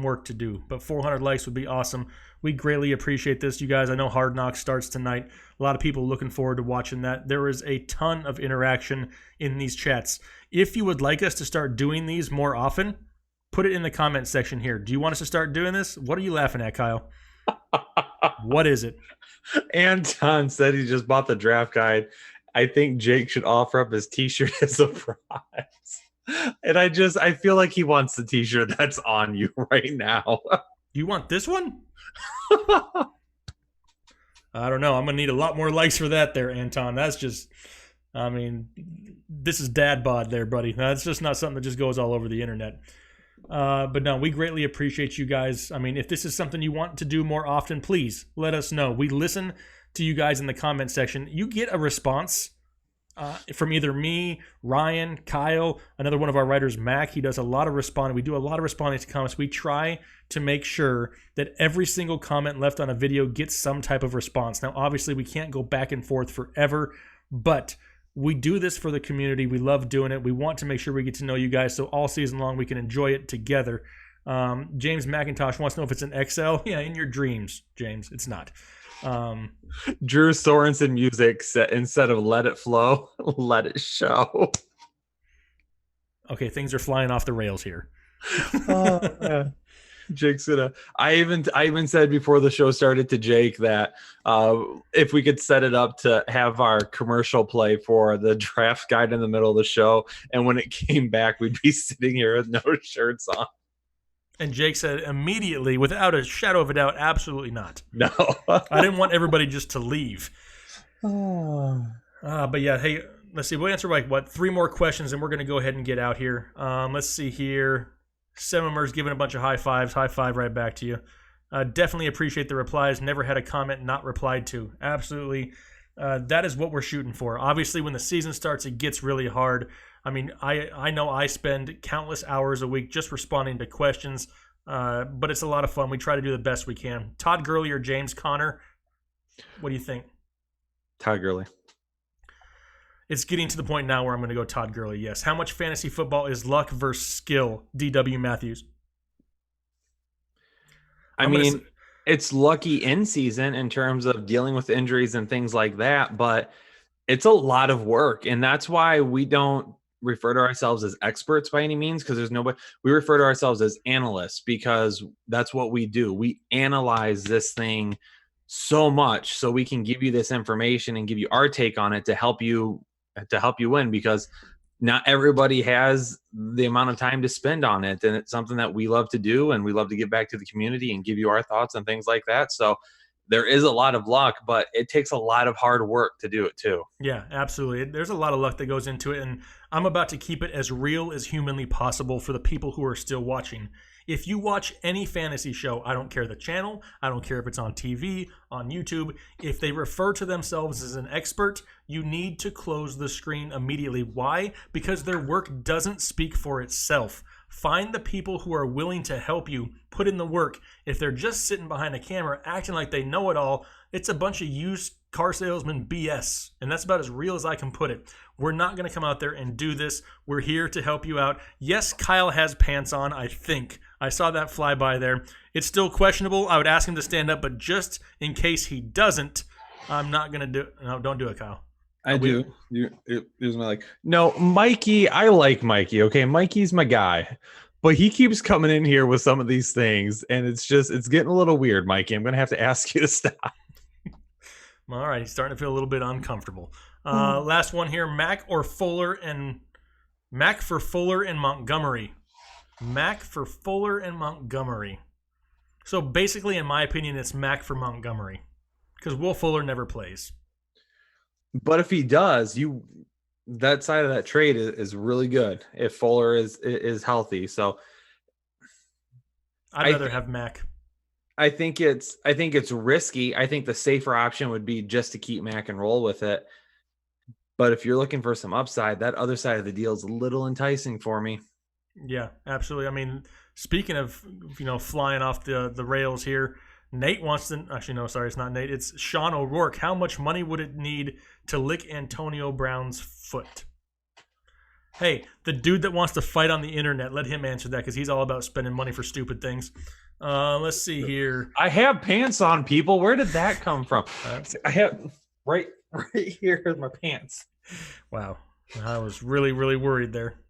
work to do, but 400 likes would be awesome. We greatly appreciate this, you guys. I know Hard Knocks starts tonight. A lot of people looking forward to watching that. There is a ton of interaction in these chats. If you would like us to start doing these more often, put it in the comment section here. Do you want us to start doing this? What are you laughing at, Kyle? What is it? Anton said he just bought the draft guide. I think Jake should offer up his t-shirt as a prize. And I feel like he wants the t-shirt that's on you right now. You want this one? I don't know. I'm going to need a lot more likes for that there, Anton. That's just, this is dad bod there, buddy. That's just not something that just goes all over the internet. But no, we greatly appreciate you guys. If this is something you want to do more often, please let us know. We listen to you guys in the comment section. You get a response from either me, Ryan, Kyle, another one of our writers, Mac. He does a lot of responding. We do a lot of responding to comments. We try to make sure that every single comment left on a video gets some type of response. Now, obviously, we can't go back and forth forever, but we do this for the community. We love doing it. We want to make sure we get to know you guys so all season long we can enjoy it together. James McIntosh wants to know if it's an XL. Yeah, in your dreams, James. It's not. Drew Sorensen music set, instead of let it flow, let it show. Okay, things are flying off the rails here. Yeah. Jake's gonna. I even said before the show started to Jake that if we could set it up to have our commercial play for the draft guide in the middle of the show, and when it came back, we'd be sitting here with no shirts on. And Jake said immediately, without a shadow of a doubt, absolutely not. No, I didn't want everybody just to leave. Oh. But yeah, hey, let's see. We'll answer like what 3 more questions, and we're gonna go ahead and get out here. Let's see here. Semmer's giving a bunch of high fives. High five right back to you. Definitely appreciate the replies. Never had a comment not replied to. Absolutely. That is what we're shooting for. Obviously, when the season starts, it gets really hard. I mean, I know I spend countless hours a week just responding to questions, but it's a lot of fun. We try to do the best we can. Todd Gurley or James Conner? What do you think? Todd Gurley. It's getting to the point now where I'm going to go Todd Gurley, yes. How much fantasy football is luck versus skill? D.W. Matthews. I mean, it's lucky in season in terms of dealing with injuries and things like that, but it's a lot of work. And that's why we don't refer to ourselves as experts by any means, because there's nobody. We refer to ourselves as analysts because that's what we do. We analyze this thing so much so we can give you this information and give you our take on it to help you win, because not everybody has the amount of time to spend on it. And it's something that we love to do, and we love to give back to the community and give you our thoughts and things like that. So there is a lot of luck, but it takes a lot of hard work to do it too. Yeah, absolutely. There's a lot of luck that goes into it, and I'm about to keep it as real as humanly possible for the people who are still watching. If you watch any fantasy show, I don't care the channel, I don't care if it's on TV, on YouTube, if they refer to themselves as an expert, you need to close the screen immediately. Why? Because their work doesn't speak for itself. Find the people who are willing to help you put in the work. If they're just sitting behind a camera acting like they know it all, it's a bunch of used car salesman BS. And that's about as real as I can put it. We're not going to come out there and do this. We're here to help you out. Yes, Kyle has pants on, I think. I saw that fly by there. It's still questionable. I would ask him to stand up, but just in case he doesn't, I'm not going to do it. No, don't do it, Kyle. I do. Here's my no, Mikey. I like Mikey. Okay, Mikey's my guy, but he keeps coming in here with some of these things, and it's getting a little weird, Mikey. I'm gonna have to ask you to stop. All right, he's starting to feel a little bit uncomfortable. Last one here: Mac for Fuller and Montgomery. Mac for Fuller and Montgomery. So basically, in my opinion, it's Mac for Montgomery because Will Fuller never plays. But if he does, that side of that trade is really good if Fuller is healthy. So I'd rather have Mac. I think it's risky. I think the safer option would be just to keep Mac and roll with it. But if you're looking for some upside, that other side of the deal is a little enticing for me. Yeah, absolutely. I mean, speaking of flying off the rails here, Nate wants to actually no, sorry, it's not Nate. It's Sean O'Rourke. How much money would it need to lick Antonio Brown's foot? Hey, the dude that wants to fight on the internet, let him answer that because he's all about spending money for stupid things. Let's see here. I have pants on, people. Where did that come from? I have right here is my pants. Wow, I was really, really worried there.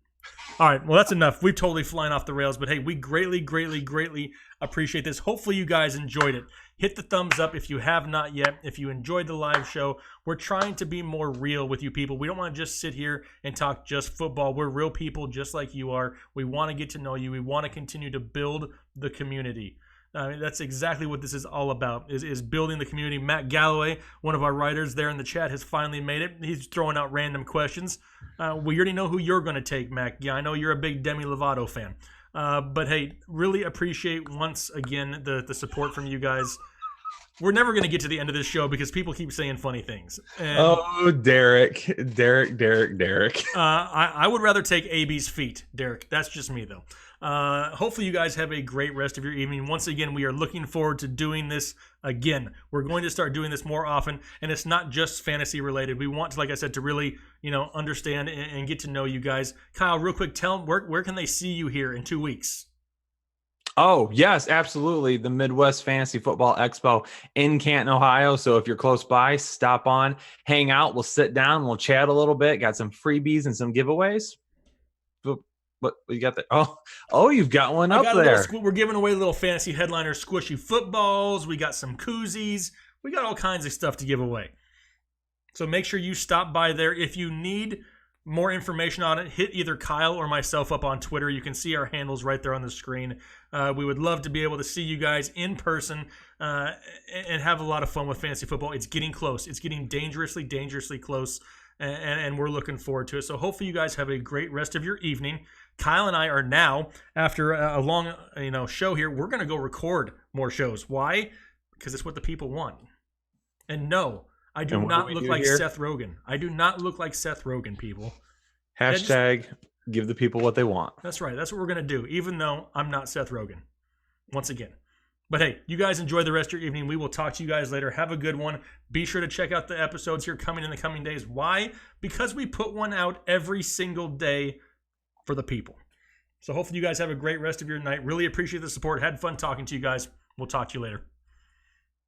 All right, well, that's enough. We've totally flying off the rails, but hey, we greatly, greatly, greatly appreciate this. Hopefully you guys enjoyed it. Hit the thumbs up if you have not yet. If you enjoyed the live show, we're trying to be more real with you people. We don't want to just sit here and talk just football. We're real people just like you are. We want to get to know you. We want to continue to build the community. I mean, that's exactly what this is all about, is building the community. Matt Galloway, one of our writers there in the chat, has finally made it. He's throwing out random questions. We already know who you're going to take, Mac. Yeah, I know you're a big Demi Lovato fan. But, hey, really appreciate once again the support from you guys. We're never going to get to the end of this show because people keep saying funny things. And, Derek. I would rather take AB's feet, Derek. That's just me, though. Hopefully you guys have a great rest of your evening. Once again, we are looking forward to doing this again. We're going to start doing this more often, and it's not just fantasy related. We want to, like I said, to really, understand and get to know you guys. Kyle, real quick, tell them where can they see you here in 2 weeks? Oh, yes, absolutely. The Midwest Fantasy Football Expo in Canton, Ohio. So if you're close by, stop on, hang out. We'll sit down. We'll chat a little bit. Got some freebies and some giveaways. What you got there? Oh, you've got one up there. We're giving away little fantasy headliner squishy footballs. We got some koozies. We got all kinds of stuff to give away. So make sure you stop by there. If you need more information on it, hit either Kyle or myself up on Twitter. You can see our handles right there on the screen. We would love to be able to see you guys in person and have a lot of fun with fantasy football. It's getting close. It's getting dangerously close, and we're looking forward to it. So hopefully you guys have a great rest of your evening. Kyle and I are now, after a long show here, we're going to go record more shows. Why? Because it's what the people want. And no, I do not look like Seth Rogen. I do not look like Seth Rogen, people. Hashtag give the people what they want. That's right. That's what we're going to do, even though I'm not Seth Rogen. Once again. But hey, you guys enjoy the rest of your evening. We will talk to you guys later. Have a good one. Be sure to check out the episodes here coming in the coming days. Why? Because we put one out every single day for the people. So hopefully you guys have a great rest of your night. Really appreciate the support. Had fun talking to you guys. We'll talk to you later.